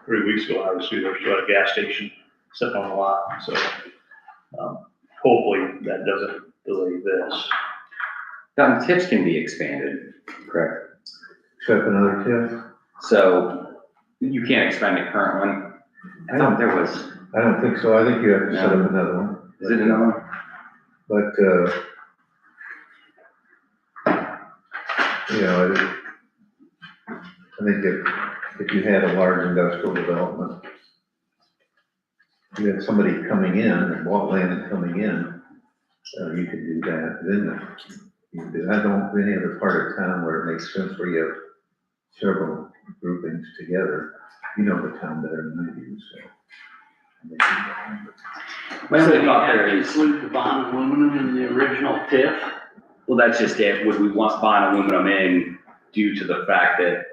Speaker 4: 3 weeks ago, I was through there, still at a gas station sitting on the lot, so, hopefully that doesn't delay this.
Speaker 1: Now, tips can be expanded, correct?
Speaker 6: Except another TIF.
Speaker 1: So you can't expand the current one. I thought there was,
Speaker 6: I don't think so. I think you have to set up another one.
Speaker 1: is it another one?
Speaker 6: But, you know, I think if you had a large industrial development, you had somebody coming in, and bought land and coming in, you could do that. Then you can do, I don't know any other part of town where it makes sense where you have several groupings together. You know the town better than I do, so.
Speaker 1: Well,
Speaker 7: So
Speaker 1: the
Speaker 7: you
Speaker 1: thought
Speaker 7: have
Speaker 1: there
Speaker 7: to
Speaker 1: is,
Speaker 7: include the bond aluminum in the original TIF?
Speaker 1: well, that's just it. Would we want bond aluminum in due to the fact that,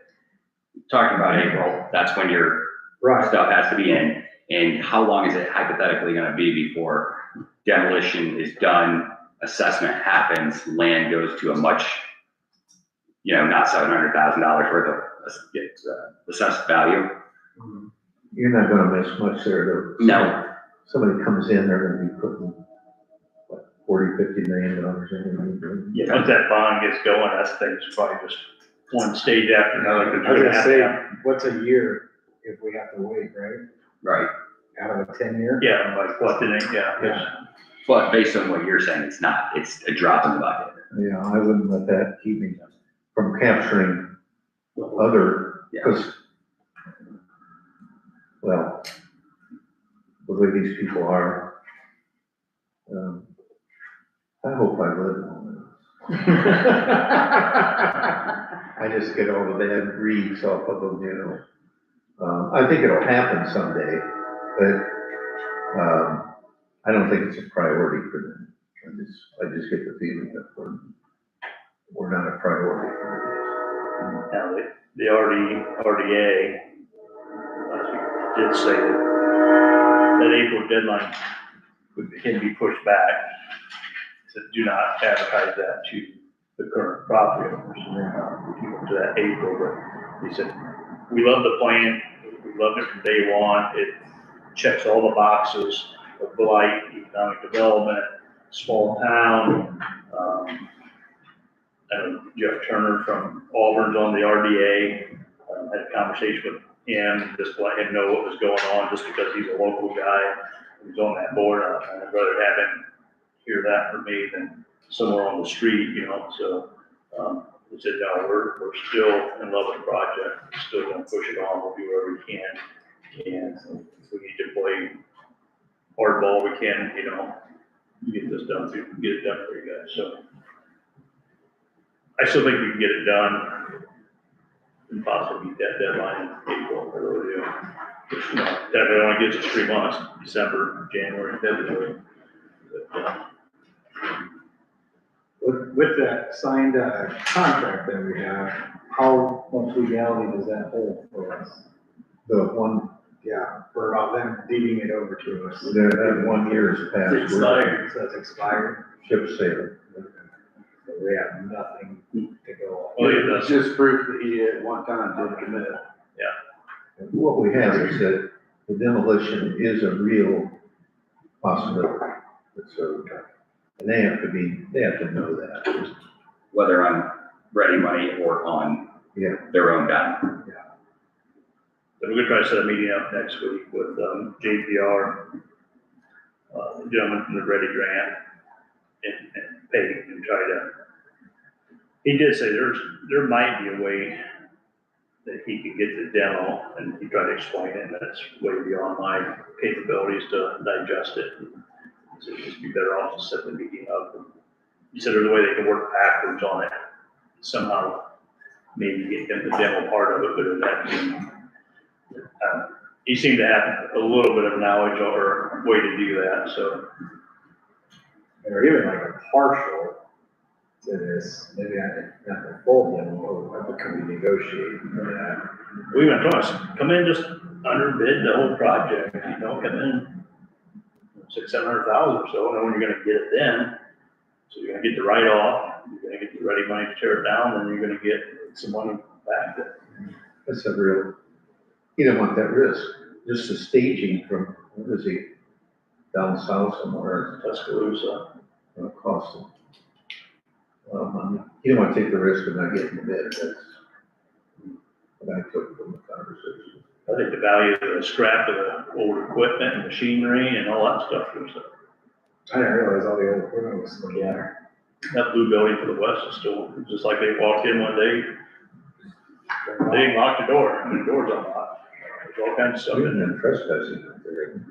Speaker 1: talking about April, that's when your
Speaker 3: Right.
Speaker 1: stuff has to be in. And how long is it hypothetically gonna be before demolition is done, assessment happens, land goes to a much, you know, not $700,000 worth of assessed value?
Speaker 6: You're not gonna miss much there, though.
Speaker 1: No.
Speaker 6: Somebody comes in, they're gonna be putting, what, $40-50 million in.
Speaker 4: Yeah, once that bond gets going, that's things probably just one stage after another. 'Cause
Speaker 3: I was
Speaker 4: you're
Speaker 3: gonna
Speaker 4: gonna
Speaker 3: say,
Speaker 4: have to
Speaker 3: what's a year if we have to wait, right?
Speaker 1: Right.
Speaker 3: Out of a 10-year?
Speaker 4: Yeah, like what did it, yeah, it's-
Speaker 1: But based on what you're saying, it's not, it's a drop in the bucket.
Speaker 6: Yeah, I wouldn't let that keep me from capturing other, because, well, the way these people are, I hope I live on this. I just get all the bad reads off of them, you know. I think it'll happen someday, but, I don't think it's a priority for them. I just get the feeling that we're not a priority for
Speaker 4: now the RDA, last week did say that April deadline can be pushed back. So do not advertise that to the current property owners, to that April, but he said, we love the plan, we loved it from day one, it checks all the boxes of blight, economic development, small town. And Jeff Turner from Auburn's on the RDA, had a conversation with him, just to let him know what was going on, just because he's a local guy, who's on that board, I'd rather have him hear that from me than somewhere on the street, you know, so, we said, no, we're still in love with the project, we're still gonna push it on, we'll do whatever we can, and if we need to play hardball, we can, you know, get this done, get it done for you guys, so. I still think we can get it done, and possibly meet that deadline in April, I really do. You know, that only gives us 3 months, December, January, February. But,
Speaker 3: With that signed contract that we have, how much legality does that hold for us?
Speaker 6: The one,
Speaker 3: Yeah, for them deeding it over to us.
Speaker 6: that 1 year has passed.
Speaker 7: It's expired.
Speaker 3: So it's expired,
Speaker 6: Ship sailing.
Speaker 3: so we have nothing to go on.
Speaker 4: Well, it does.
Speaker 5: Just proof that he at one time did commit.
Speaker 6: And what we have is that the demolition is a real possibility. So, and they have to know that.
Speaker 1: Whether on ready money or on
Speaker 6: Yeah.
Speaker 1: their own dime.
Speaker 4: But we're gonna try to set a meeting up next week with, JPR, the gentleman from the Ready Grant, and Peggy, and try to, he did say there might be a way that he could get the demo, and he tried to explain it, and that's way beyond my capabilities to digest it. So it'd just be better off to set the meeting up. He said there's a way they can work backwards on it, somehow, maybe get them the demo part of it, but if that, he seemed to have a little bit of knowledge or way to do that, so.
Speaker 3: Or even like a partial to this, maybe not the full demo, but can we negotiate for that?
Speaker 4: We went twice, come in just underbid the whole project, you know, come in $600,000-700,000 or so, and then when you're gonna get it then, so you're gonna get the write-off, you're gonna get the ready money to tear it down, then you're gonna get some money back.
Speaker 6: That's a real, you don't want that risk. Just the staging from, what is he, down south somewhere,
Speaker 4: Tuscaloosa.
Speaker 6: gonna cost them. Money. You don't want to take the risk of not getting the bid, that's what I took from the conversation.
Speaker 4: I think the value of the scrap of the old equipment and machinery and all that stuff was,
Speaker 3: I didn't realize all the old equipment was still there.
Speaker 4: that blue building to the west is still, just like they walked in one day, they didn't lock the door, and the door's unlocked. There's all kinds of stuff in there.
Speaker 6: And trespassing up there.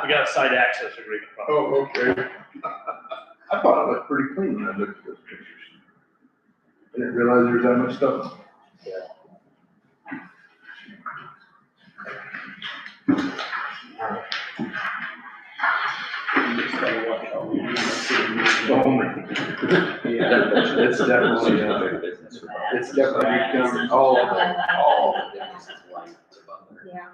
Speaker 4: We got a site access agreement.
Speaker 5: Oh, okay. I thought it looked pretty clean when I looked at those pictures. I didn't realize there was that much stuff. It's definitely, it's definitely become, all the businesses like to Butler.
Speaker 2: Yeah.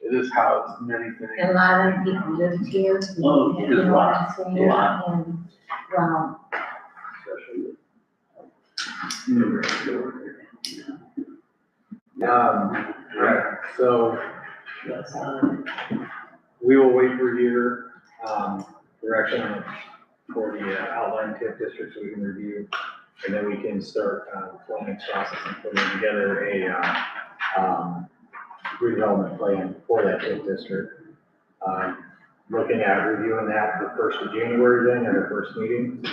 Speaker 5: It is housed many things.
Speaker 2: A lot of people live here.
Speaker 7: Oh,
Speaker 2: you
Speaker 7: there's a
Speaker 2: know what
Speaker 7: lot,
Speaker 2: I'm saying?
Speaker 7: a lot.
Speaker 2: And, well,
Speaker 3: Right, so we will wait for your, direction for the outline TIF districts we can review. And then we can start, planning process and putting together a, redevelopment plan for that TIF district. Looking at reviewing that the 1st of January then, at our first meeting.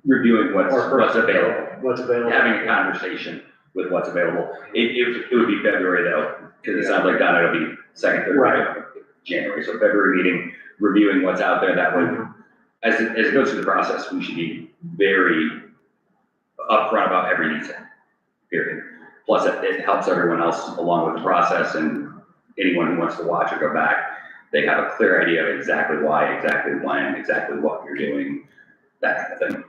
Speaker 1: Reviewing
Speaker 3: Or
Speaker 1: what's
Speaker 3: first-
Speaker 1: available,
Speaker 3: What's available.
Speaker 1: having a conversation with what's available. It would be February though, because it sounds like Donna, it'll be second, third week of January. So February meeting, reviewing what's out there that way. As it goes through the process, we should be very upfront about every detail, period. Plus, it helps everyone else along with the process, and anyone who wants to watch or go back, they have a clear idea of exactly why, exactly when, exactly what you're doing, that kind of thing.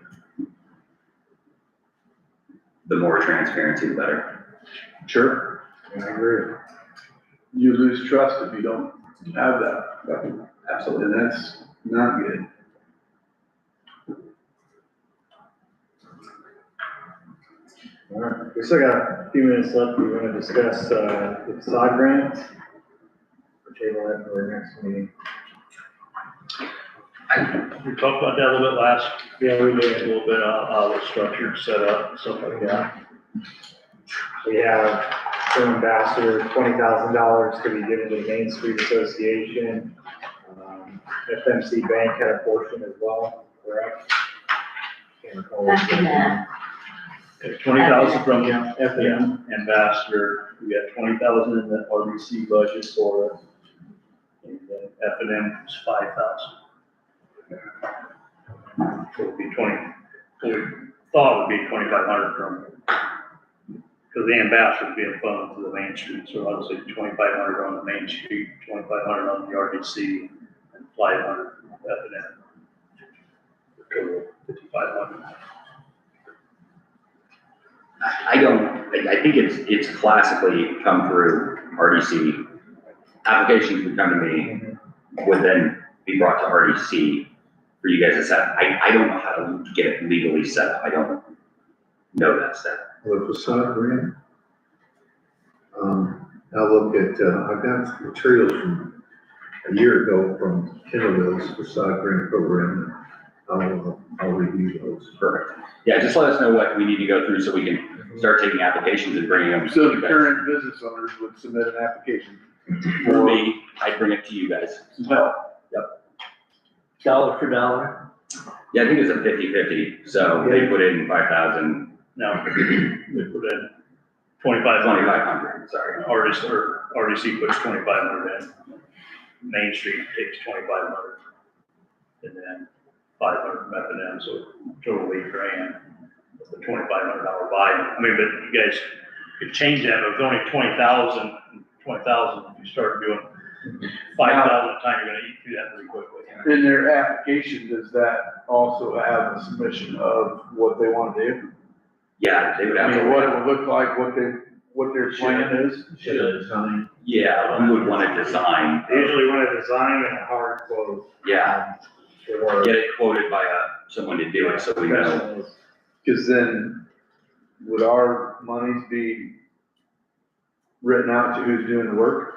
Speaker 1: The more transparency, the better.
Speaker 5: Sure.
Speaker 3: I agree.
Speaker 5: You lose trust if you don't have that,
Speaker 1: Absolutely.
Speaker 5: and that's not good.
Speaker 3: All right, we still got a few minutes left. We want to discuss, the facade grants. Or table that for our next meeting.
Speaker 4: We talked about that a little bit last,
Speaker 3: Yeah, we
Speaker 4: a
Speaker 3: did.
Speaker 4: little bit on the structure set up, stuff like that.
Speaker 3: We have from Ambassador, $20,000 to be given to the Main Street Association. FMC Bank had a portion as well, correct? Can't recall which
Speaker 2: After
Speaker 3: one.
Speaker 2: that.
Speaker 4: 20,000 from FM Ambassador, we got 20,000 in the RBC budget for it. And then F&M is 5,000. So it would be 20, so we thought it would be 2,500 from, because the ambassador would be a fund to the Main Street, so I would say 2,500 on the Main Street, 2,500 on the RDC, and 500 F&M. Total 5,500.
Speaker 1: I think it's classically come through RDC. Applications would come to me, would then be brought to RDC for you guys to set. I don't know how to get it legally set up. I don't know that step.
Speaker 6: The facade grant. I'll look at, I've got materials from a year ago from Kennevil's facade grant program. I'll review those.
Speaker 1: Perfect. Yeah, just let us know what we need to go through so we can start taking applications and bringing them.
Speaker 5: So
Speaker 1: to
Speaker 5: the
Speaker 1: you guys.
Speaker 5: current business owners would submit an application.
Speaker 1: For me, I'd bring it to you guys.
Speaker 5: Well,
Speaker 7: Dollar for dollar.
Speaker 1: Yeah, I think it's a 50-50. So they put in 5,000,
Speaker 4: Now, they put in 2,500.
Speaker 1: 2,500, sorry.
Speaker 4: RDC puts 2,500 in. Main Street takes 2,500. And then 500 from F&M, so total $8,000 with the $2,500 buy. I mean, but you guys could change that, but it's only 20,000, if you start doing 5,000 at a time, you're gonna eat through that pretty quickly.
Speaker 5: in their application, does that also have a submission of what they want to do?
Speaker 1: Yeah, they would have
Speaker 5: I mean, what it
Speaker 1: to.
Speaker 5: would look like, what their plan is?
Speaker 6: Should have designed.
Speaker 1: Yeah, we would want to design.
Speaker 3: Usually want a design and a hard quote.
Speaker 1: Yeah,
Speaker 3: For
Speaker 1: get it quoted by someone to do it so we know.
Speaker 3: professionals.
Speaker 5: Cause then would our monies be written out to who's doing the work?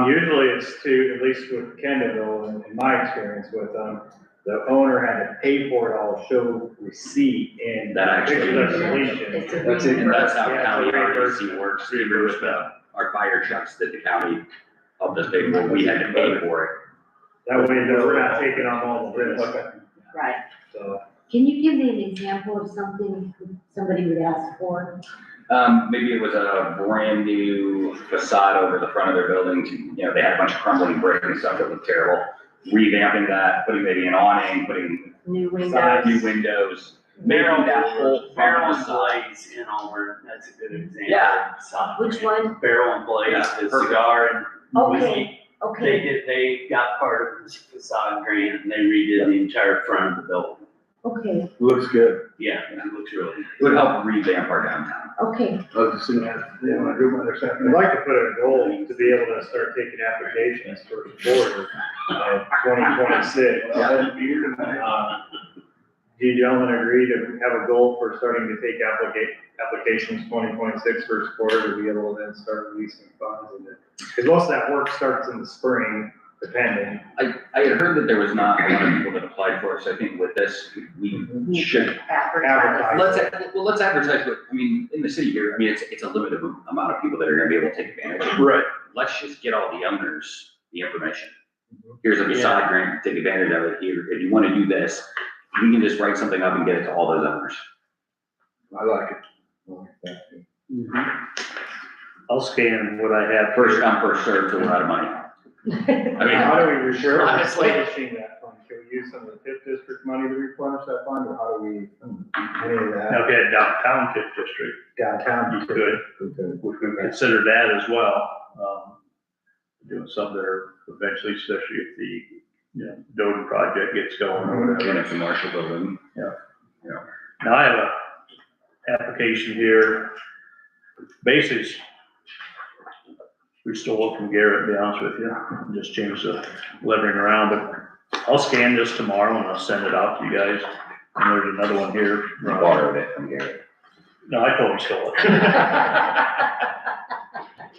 Speaker 3: Usually it's to, at least with Kendall, and in my experience with them, the owner had to pay for it all, show receipt and.
Speaker 1: That actually-
Speaker 3: picture of completion.
Speaker 2: It's a
Speaker 5: That's it.
Speaker 1: And that's how
Speaker 3: Yeah,
Speaker 1: county
Speaker 3: reimbursement.
Speaker 1: RDC works. Our fire trucks that the county helped us pay for, we had to pay for it.
Speaker 3: That way, we're not taking on all the risk,
Speaker 2: Right.
Speaker 3: so.
Speaker 9: Can you give me an example of something somebody would ask for?
Speaker 1: Maybe it was a brand new facade over the front of their building. They had a bunch of crumbling brick and stuff that looked terrible. Revamping that, putting maybe an awning, putting
Speaker 2: New
Speaker 3: Size.
Speaker 2: windows.
Speaker 1: new windows, making that whole front
Speaker 7: Barrel and
Speaker 1: facade.
Speaker 7: Blaze in Auburn, that's a good example.
Speaker 1: Yeah.
Speaker 9: Which one?
Speaker 7: Barrel and Blaze,
Speaker 1: Yeah,
Speaker 7: the
Speaker 1: perfect.
Speaker 7: cigar and whiskey.
Speaker 9: Okay,
Speaker 7: They got part of this facade grant and they redid the entire front of the building.
Speaker 9: okay,
Speaker 5: Looks good.
Speaker 7: Yeah, it looks really.
Speaker 1: It would help revamp our downtown.
Speaker 9: okay.
Speaker 5: I was just saying, yeah, when I do my other stuff.
Speaker 3: I'd like to put a goal to be able to start taking applications for quarter of 2026. Do you gentlemen agree to have a goal for starting to take applications 2026 first quarter to be able to then start releasing funds? Because most of that work starts in the spring, depending.
Speaker 1: I had heard that there was not a lot of people that applied for it, so I think with this, we should.
Speaker 2: Advertise.
Speaker 1: Let's advertise what, in the city here, it's a limited amount of people that are gonna be able to take advantage of it.
Speaker 5: Right.
Speaker 1: Let's just get all the owners the information. Here's a facade grant, take advantage of it here. If you wanna do this, we can just write something up and get it to all those owners.
Speaker 5: I like it.
Speaker 4: I'll scan what I have.
Speaker 1: First come, first served till we're out of money.
Speaker 3: How do we replenish
Speaker 1: honestly-
Speaker 3: that fund? Can we use some of the TIF district money to replenish that fund, or how do we, any of that?
Speaker 4: Now, if you had downtown TIF district,
Speaker 3: Downtown,
Speaker 4: you could, which we consider that as well. Doing something there eventually, especially if the, Doden project gets going or whatever.
Speaker 1: And it's a Marshall building.
Speaker 4: Now, I have a application here, basically, we stole it from Garrett, to be honest with you, just changed the lettering around, but I'll scan this tomorrow and I'll send it out to you guys. And there's another one here.
Speaker 1: Borrowed it from Gary.
Speaker 4: No, I told him stole it.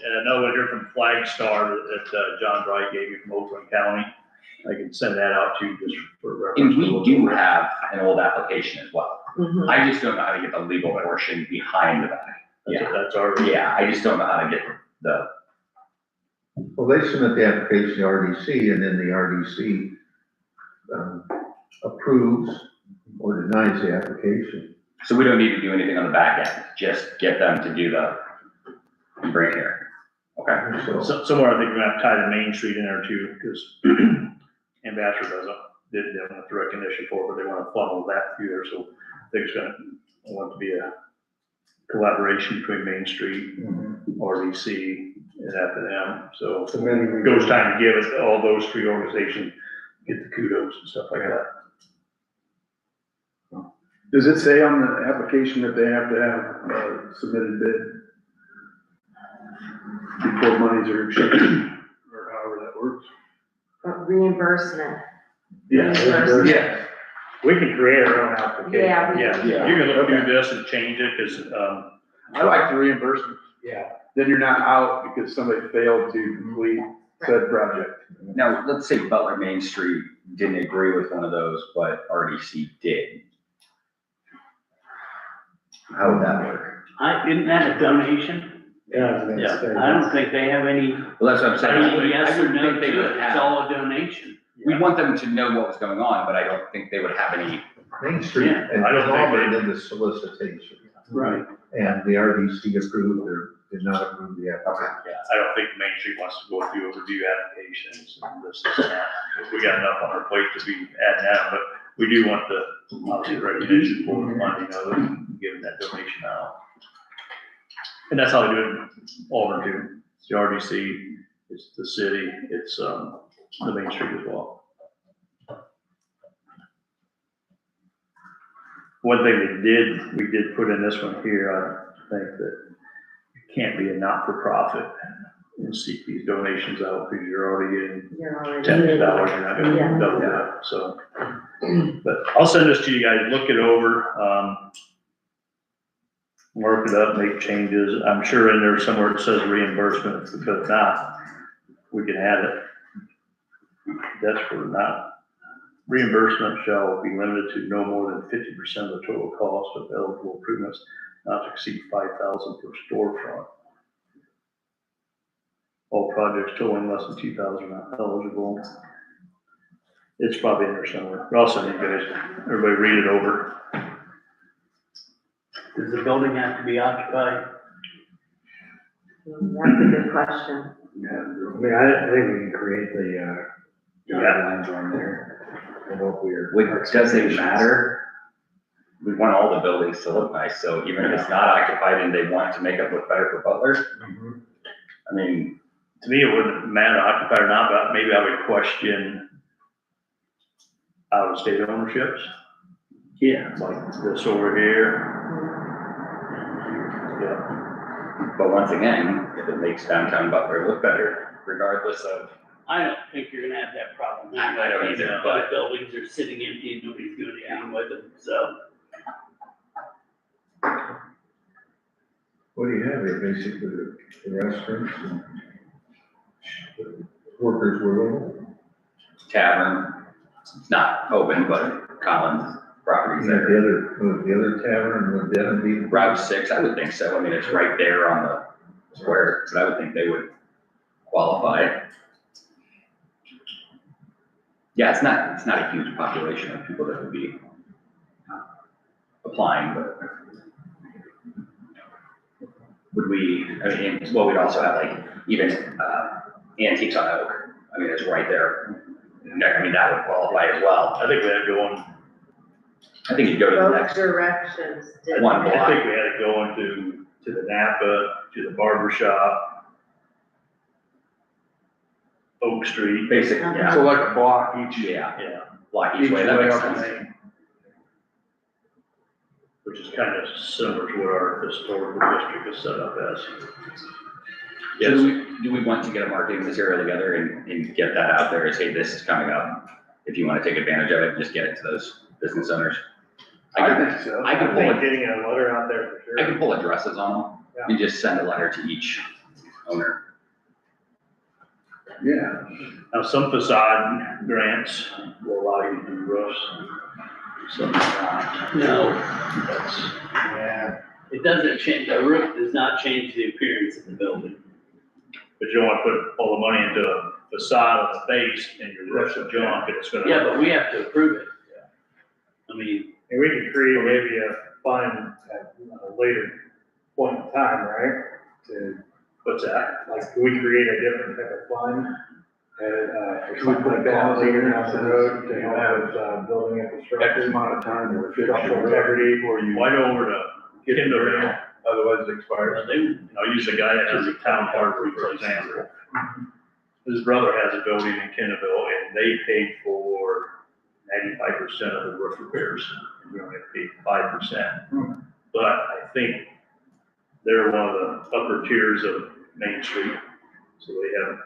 Speaker 4: And another one here from Flagstar that John Wright gave me from Oakland County. I can send that out to you just for reference.
Speaker 1: And we do have an old application as well.
Speaker 2: Mhm.
Speaker 1: I just don't know how to get the legal portion behind that. Yeah,
Speaker 4: That's already.
Speaker 1: yeah, I just don't know how to get the,
Speaker 6: Well, they submit the application to RDC, and then the RDC approves or denies the application.
Speaker 1: so we don't need to do anything on the back end, just get them to do the, and bring it here. Okay,
Speaker 6: So,
Speaker 4: Somewhere I think we're gonna have to tie the Main Street in there too, because Ambassador doesn't, they want the recognition for it, but they want to funnel that through there, so I think it's gonna, I want it to be a collaboration between Main Street, RDC, and F&M, so
Speaker 3: So maybe we
Speaker 4: it goes time to give it, all those three organizations, get the kudos and stuff like that.
Speaker 5: Does it say on the application that they have to have a submitted bid before monies are accepted, or however that works?
Speaker 2: Reimbursement.
Speaker 5: Yeah.
Speaker 2: Reimbursement.
Speaker 5: Yeah.
Speaker 3: We can create our own application.
Speaker 2: Yeah, we-
Speaker 4: Yeah, you can look through this and change it, because,
Speaker 5: I like the reimbursement.
Speaker 3: Yeah.
Speaker 5: Then you're not out because somebody failed to complete said project.
Speaker 1: now, let's say Butler Main Street didn't agree with one of those, but RDC did. How would that work?
Speaker 7: Isn't that a donation?
Speaker 3: Yeah. I was gonna say.
Speaker 7: I don't think they have any,
Speaker 1: Well, that's what I'm saying.
Speaker 7: any yes
Speaker 1: I
Speaker 7: or
Speaker 1: wouldn't
Speaker 7: no
Speaker 1: think they
Speaker 7: to
Speaker 1: would
Speaker 7: it, it's
Speaker 1: have,
Speaker 7: all a donation.
Speaker 1: we want them to know what was going on, but I don't think they would have any.
Speaker 6: Main Street
Speaker 7: Yeah,
Speaker 6: and
Speaker 4: I don't think
Speaker 6: Auburn
Speaker 4: they-
Speaker 6: did the solicitation,
Speaker 7: Right.
Speaker 6: and the RDC approved or did not approve the application.
Speaker 4: yeah, I don't think Main Street wants to go through a review applications and this and that. We got enough on our plate to be adding that, but we do want the, obviously, the recognition for the funding of it, and giving that donation out. And that's how they do it in Auburn too. It's the RDC, it's the city, it's, the Main Street as well. One thing we did put in this one here, I think that it can't be a not-for-profit and seek these donations out, because you're already getting
Speaker 2: You're already.
Speaker 4: tax dollars, you're not
Speaker 2: Yeah.
Speaker 4: gonna double that, so. But I'll send this to you guys, look it over, work it up, make changes. I'm sure in there somewhere it says reimbursement, but if not, we can add it. That's for not, reimbursement shall be limited to no more than 50% of the total cost of eligible improvements, not to exceed 5,000 per storefront. All projects totaling less than 2,000 are not eligible. It's probably in there somewhere. But I'll send you guys, everybody read it over.
Speaker 7: Does the building have to be occupied?
Speaker 2: That's a good question.
Speaker 3: Yeah, I mean, I think we can create the, guidelines on there. And what we're.
Speaker 1: It doesn't matter. We want all the buildings to look nice, so even if it's not occupied and they want to make it look better for Butler,
Speaker 3: Mhm.
Speaker 1: I mean,
Speaker 4: To me, it wouldn't matter occupied or not, but maybe I would question out-of-state ownerships.
Speaker 7: Yeah.
Speaker 4: Like this over here. Yeah.
Speaker 1: but once again, if it makes downtown Butler look better, regardless of,
Speaker 7: I don't think you're gonna have that problem.
Speaker 1: I don't either,
Speaker 7: Those
Speaker 1: but-
Speaker 7: buildings are sitting empty and nobody's doing anything with them, so.
Speaker 6: What do you have here, basically, the restaurants and workers were over?
Speaker 1: tavern, it's not open, but Collins properties
Speaker 6: The
Speaker 1: there.
Speaker 6: other tavern, would that be?
Speaker 1: Route 6, I would think so, I mean, it's right there on the square, but I would think they would qualify. Yeah, it's not a huge population of people that would be applying, but would we, I mean, well, we'd also have like even Antiques on Oak, I mean, it's right there. I mean, that would qualify as well.
Speaker 4: I think we had it going,
Speaker 1: I think you'd go to the
Speaker 2: Both
Speaker 1: next
Speaker 2: directions. didn't
Speaker 1: one
Speaker 2: they?
Speaker 1: block.
Speaker 4: I think we had it going to the Napa, to the barber shop, Oak Street.
Speaker 1: Basic,
Speaker 5: So
Speaker 1: yeah,
Speaker 5: like a block each.
Speaker 1: yeah,
Speaker 4: Yeah,
Speaker 1: block each way, that makes sense.
Speaker 4: which is kind of similar to what our historical district is set up as.
Speaker 1: So do we want to get a marketing material together and get that out there and say, this is coming up? If you want to take advantage of it, just get it to those business owners.
Speaker 5: I think so.
Speaker 1: I can
Speaker 3: I
Speaker 1: pull
Speaker 3: think
Speaker 1: it,
Speaker 3: getting a letter out there for sure.
Speaker 1: I can pull addresses on them and just send a letter to each owner.
Speaker 5: Yeah.
Speaker 4: Now, some facade grants will allow you to do roofs. Some not.
Speaker 7: No,
Speaker 4: That's,
Speaker 3: Yeah,
Speaker 7: it doesn't change, the roof does not change the appearance of the building.
Speaker 4: but you don't want to put all the money into a facade on the base and your roof's a junk and it's gonna.
Speaker 7: Yeah, but we have to approve it. I mean,
Speaker 3: and we can create maybe a fund at a later point in time, right? To,
Speaker 4: What's that?
Speaker 3: like, can we create a different type of fund? And, for
Speaker 5: We
Speaker 3: something
Speaker 5: put
Speaker 3: like
Speaker 5: down
Speaker 3: that, later
Speaker 5: here
Speaker 3: down the road to help with, building
Speaker 5: X
Speaker 3: infrastructure,
Speaker 5: amount of time to fix
Speaker 3: structural
Speaker 5: your
Speaker 3: integrity.
Speaker 5: before you
Speaker 4: Why go over to
Speaker 5: get the
Speaker 4: Kindle
Speaker 5: grant,
Speaker 4: Rail?
Speaker 5: otherwise it expires.
Speaker 4: I'll use a guy that has a town hardware, for example. His brother has a building in Kenneville and they paid for 95% of the roof repairs. And we only paid 5%. But I think they're one of the upper tiers of Main Street. So they have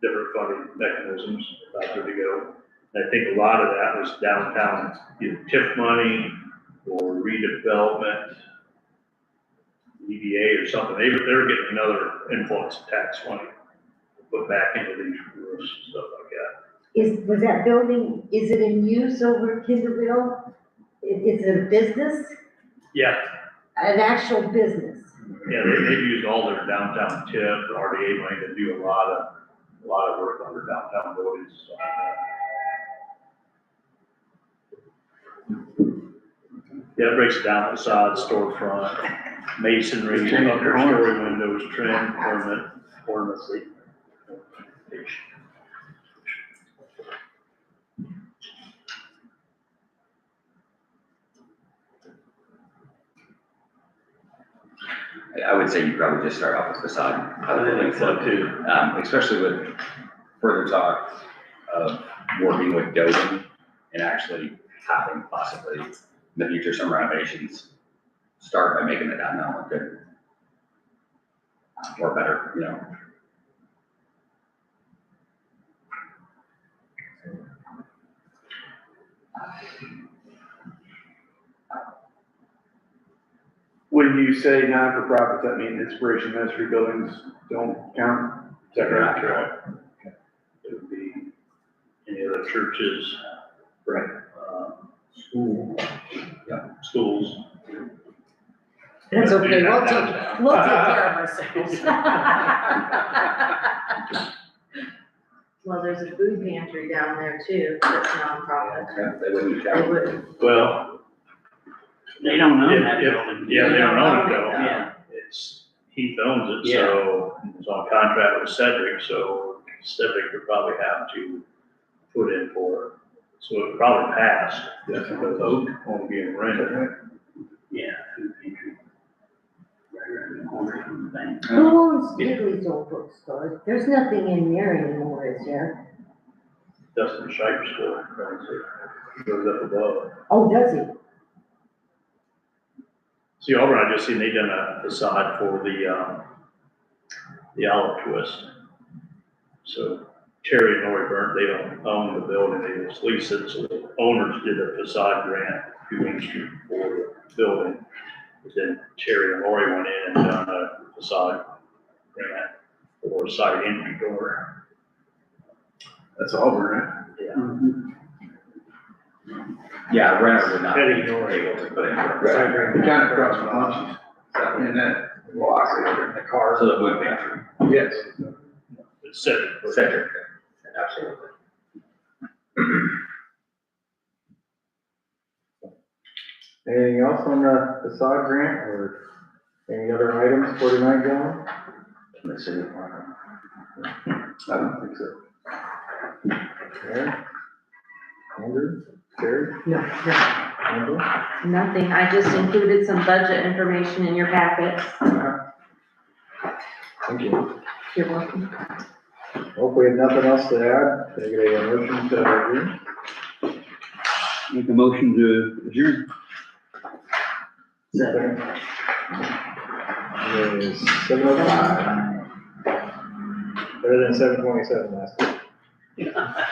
Speaker 4: different funding mechanisms out there to go. And I think a lot of that was downtown, either TIF money or redevelopment, EDA or something. They're getting another influx of tax money to put back into these roofs and stuff like that.
Speaker 9: Was that building, is it in use over at Kinderville? Is it a business?
Speaker 4: Yeah,
Speaker 9: An actual business?
Speaker 4: yeah, they've used all their downtown TIF, RDA money to do a lot of work on their downtown buildings and stuff like that. Yeah, it breaks it down, facade, storefront, masonry, upper story windows, trim, ornaments.
Speaker 1: I would say you probably just start off with facade. How the
Speaker 7: I think
Speaker 1: buildings
Speaker 7: so
Speaker 1: look.
Speaker 7: too.
Speaker 1: Especially with further talk of working with Doden and actually having possibly in the future some renovations. Start by making it downtown look good. Or better, you know.
Speaker 5: When you say non-for-profit, that means inspiration ministry buildings don't count? Is that right?
Speaker 4: Correct. It would be any other churches.
Speaker 5: Right.
Speaker 4: School. Yeah, schools.
Speaker 9: That's okay, we'll take care of ourselves.
Speaker 2: Well, there's a food pantry down there too, that's nonprofit.
Speaker 1: They wouldn't
Speaker 2: They
Speaker 1: count.
Speaker 2: would,
Speaker 4: Well,
Speaker 7: They don't own that
Speaker 4: If-
Speaker 7: building.
Speaker 4: yeah, they don't own it though.
Speaker 7: Yeah.
Speaker 4: It's, Heath owns it, so it's on contract with Cedric, so Cedric would probably have to put in for it. So it would probably pass, just because Oak won't be in rented.
Speaker 7: Yeah, food pantry. Right around the corner from the bank.
Speaker 9: Who owns Digley's old bookstore? There's nothing in there anymore, is there?
Speaker 4: Dustin Shiper's store, runs it, goes up above.
Speaker 9: Oh, does he?
Speaker 4: See, Auburn, I just seen they done a facade for the Olive Twist. So Terry and Lori Burnt, they don't own the building, they just lease it, so the owners did a facade grant to Main Street for the building. But then Terry and Lori went in and done a facade grant for side entry door.
Speaker 5: That's Auburn, right?
Speaker 4: Yeah.
Speaker 1: Yeah, a renter would not be
Speaker 3: Heading
Speaker 1: able
Speaker 3: north.
Speaker 1: to put in.
Speaker 5: Kind of across from Munchies. In that block there.
Speaker 3: the car.
Speaker 1: So the food pantry.
Speaker 5: Yes.
Speaker 4: It's Cedric.
Speaker 1: Cedric, absolutely.
Speaker 3: Anything else on the facade grant or any other items for tonight, gentlemen?
Speaker 5: I don't think so.
Speaker 3: Okay. Andrew, Terry,
Speaker 2: no,
Speaker 3: Andrew?
Speaker 2: nothing, I just included some budget information in your packet.
Speaker 3: Thank you.
Speaker 2: You're welcome.
Speaker 3: Hope we have nothing else to add. Can I get a motion to adjourn?
Speaker 7: Make a motion to adjourn.
Speaker 3: Second. It is 7:05. Better than 727 last week.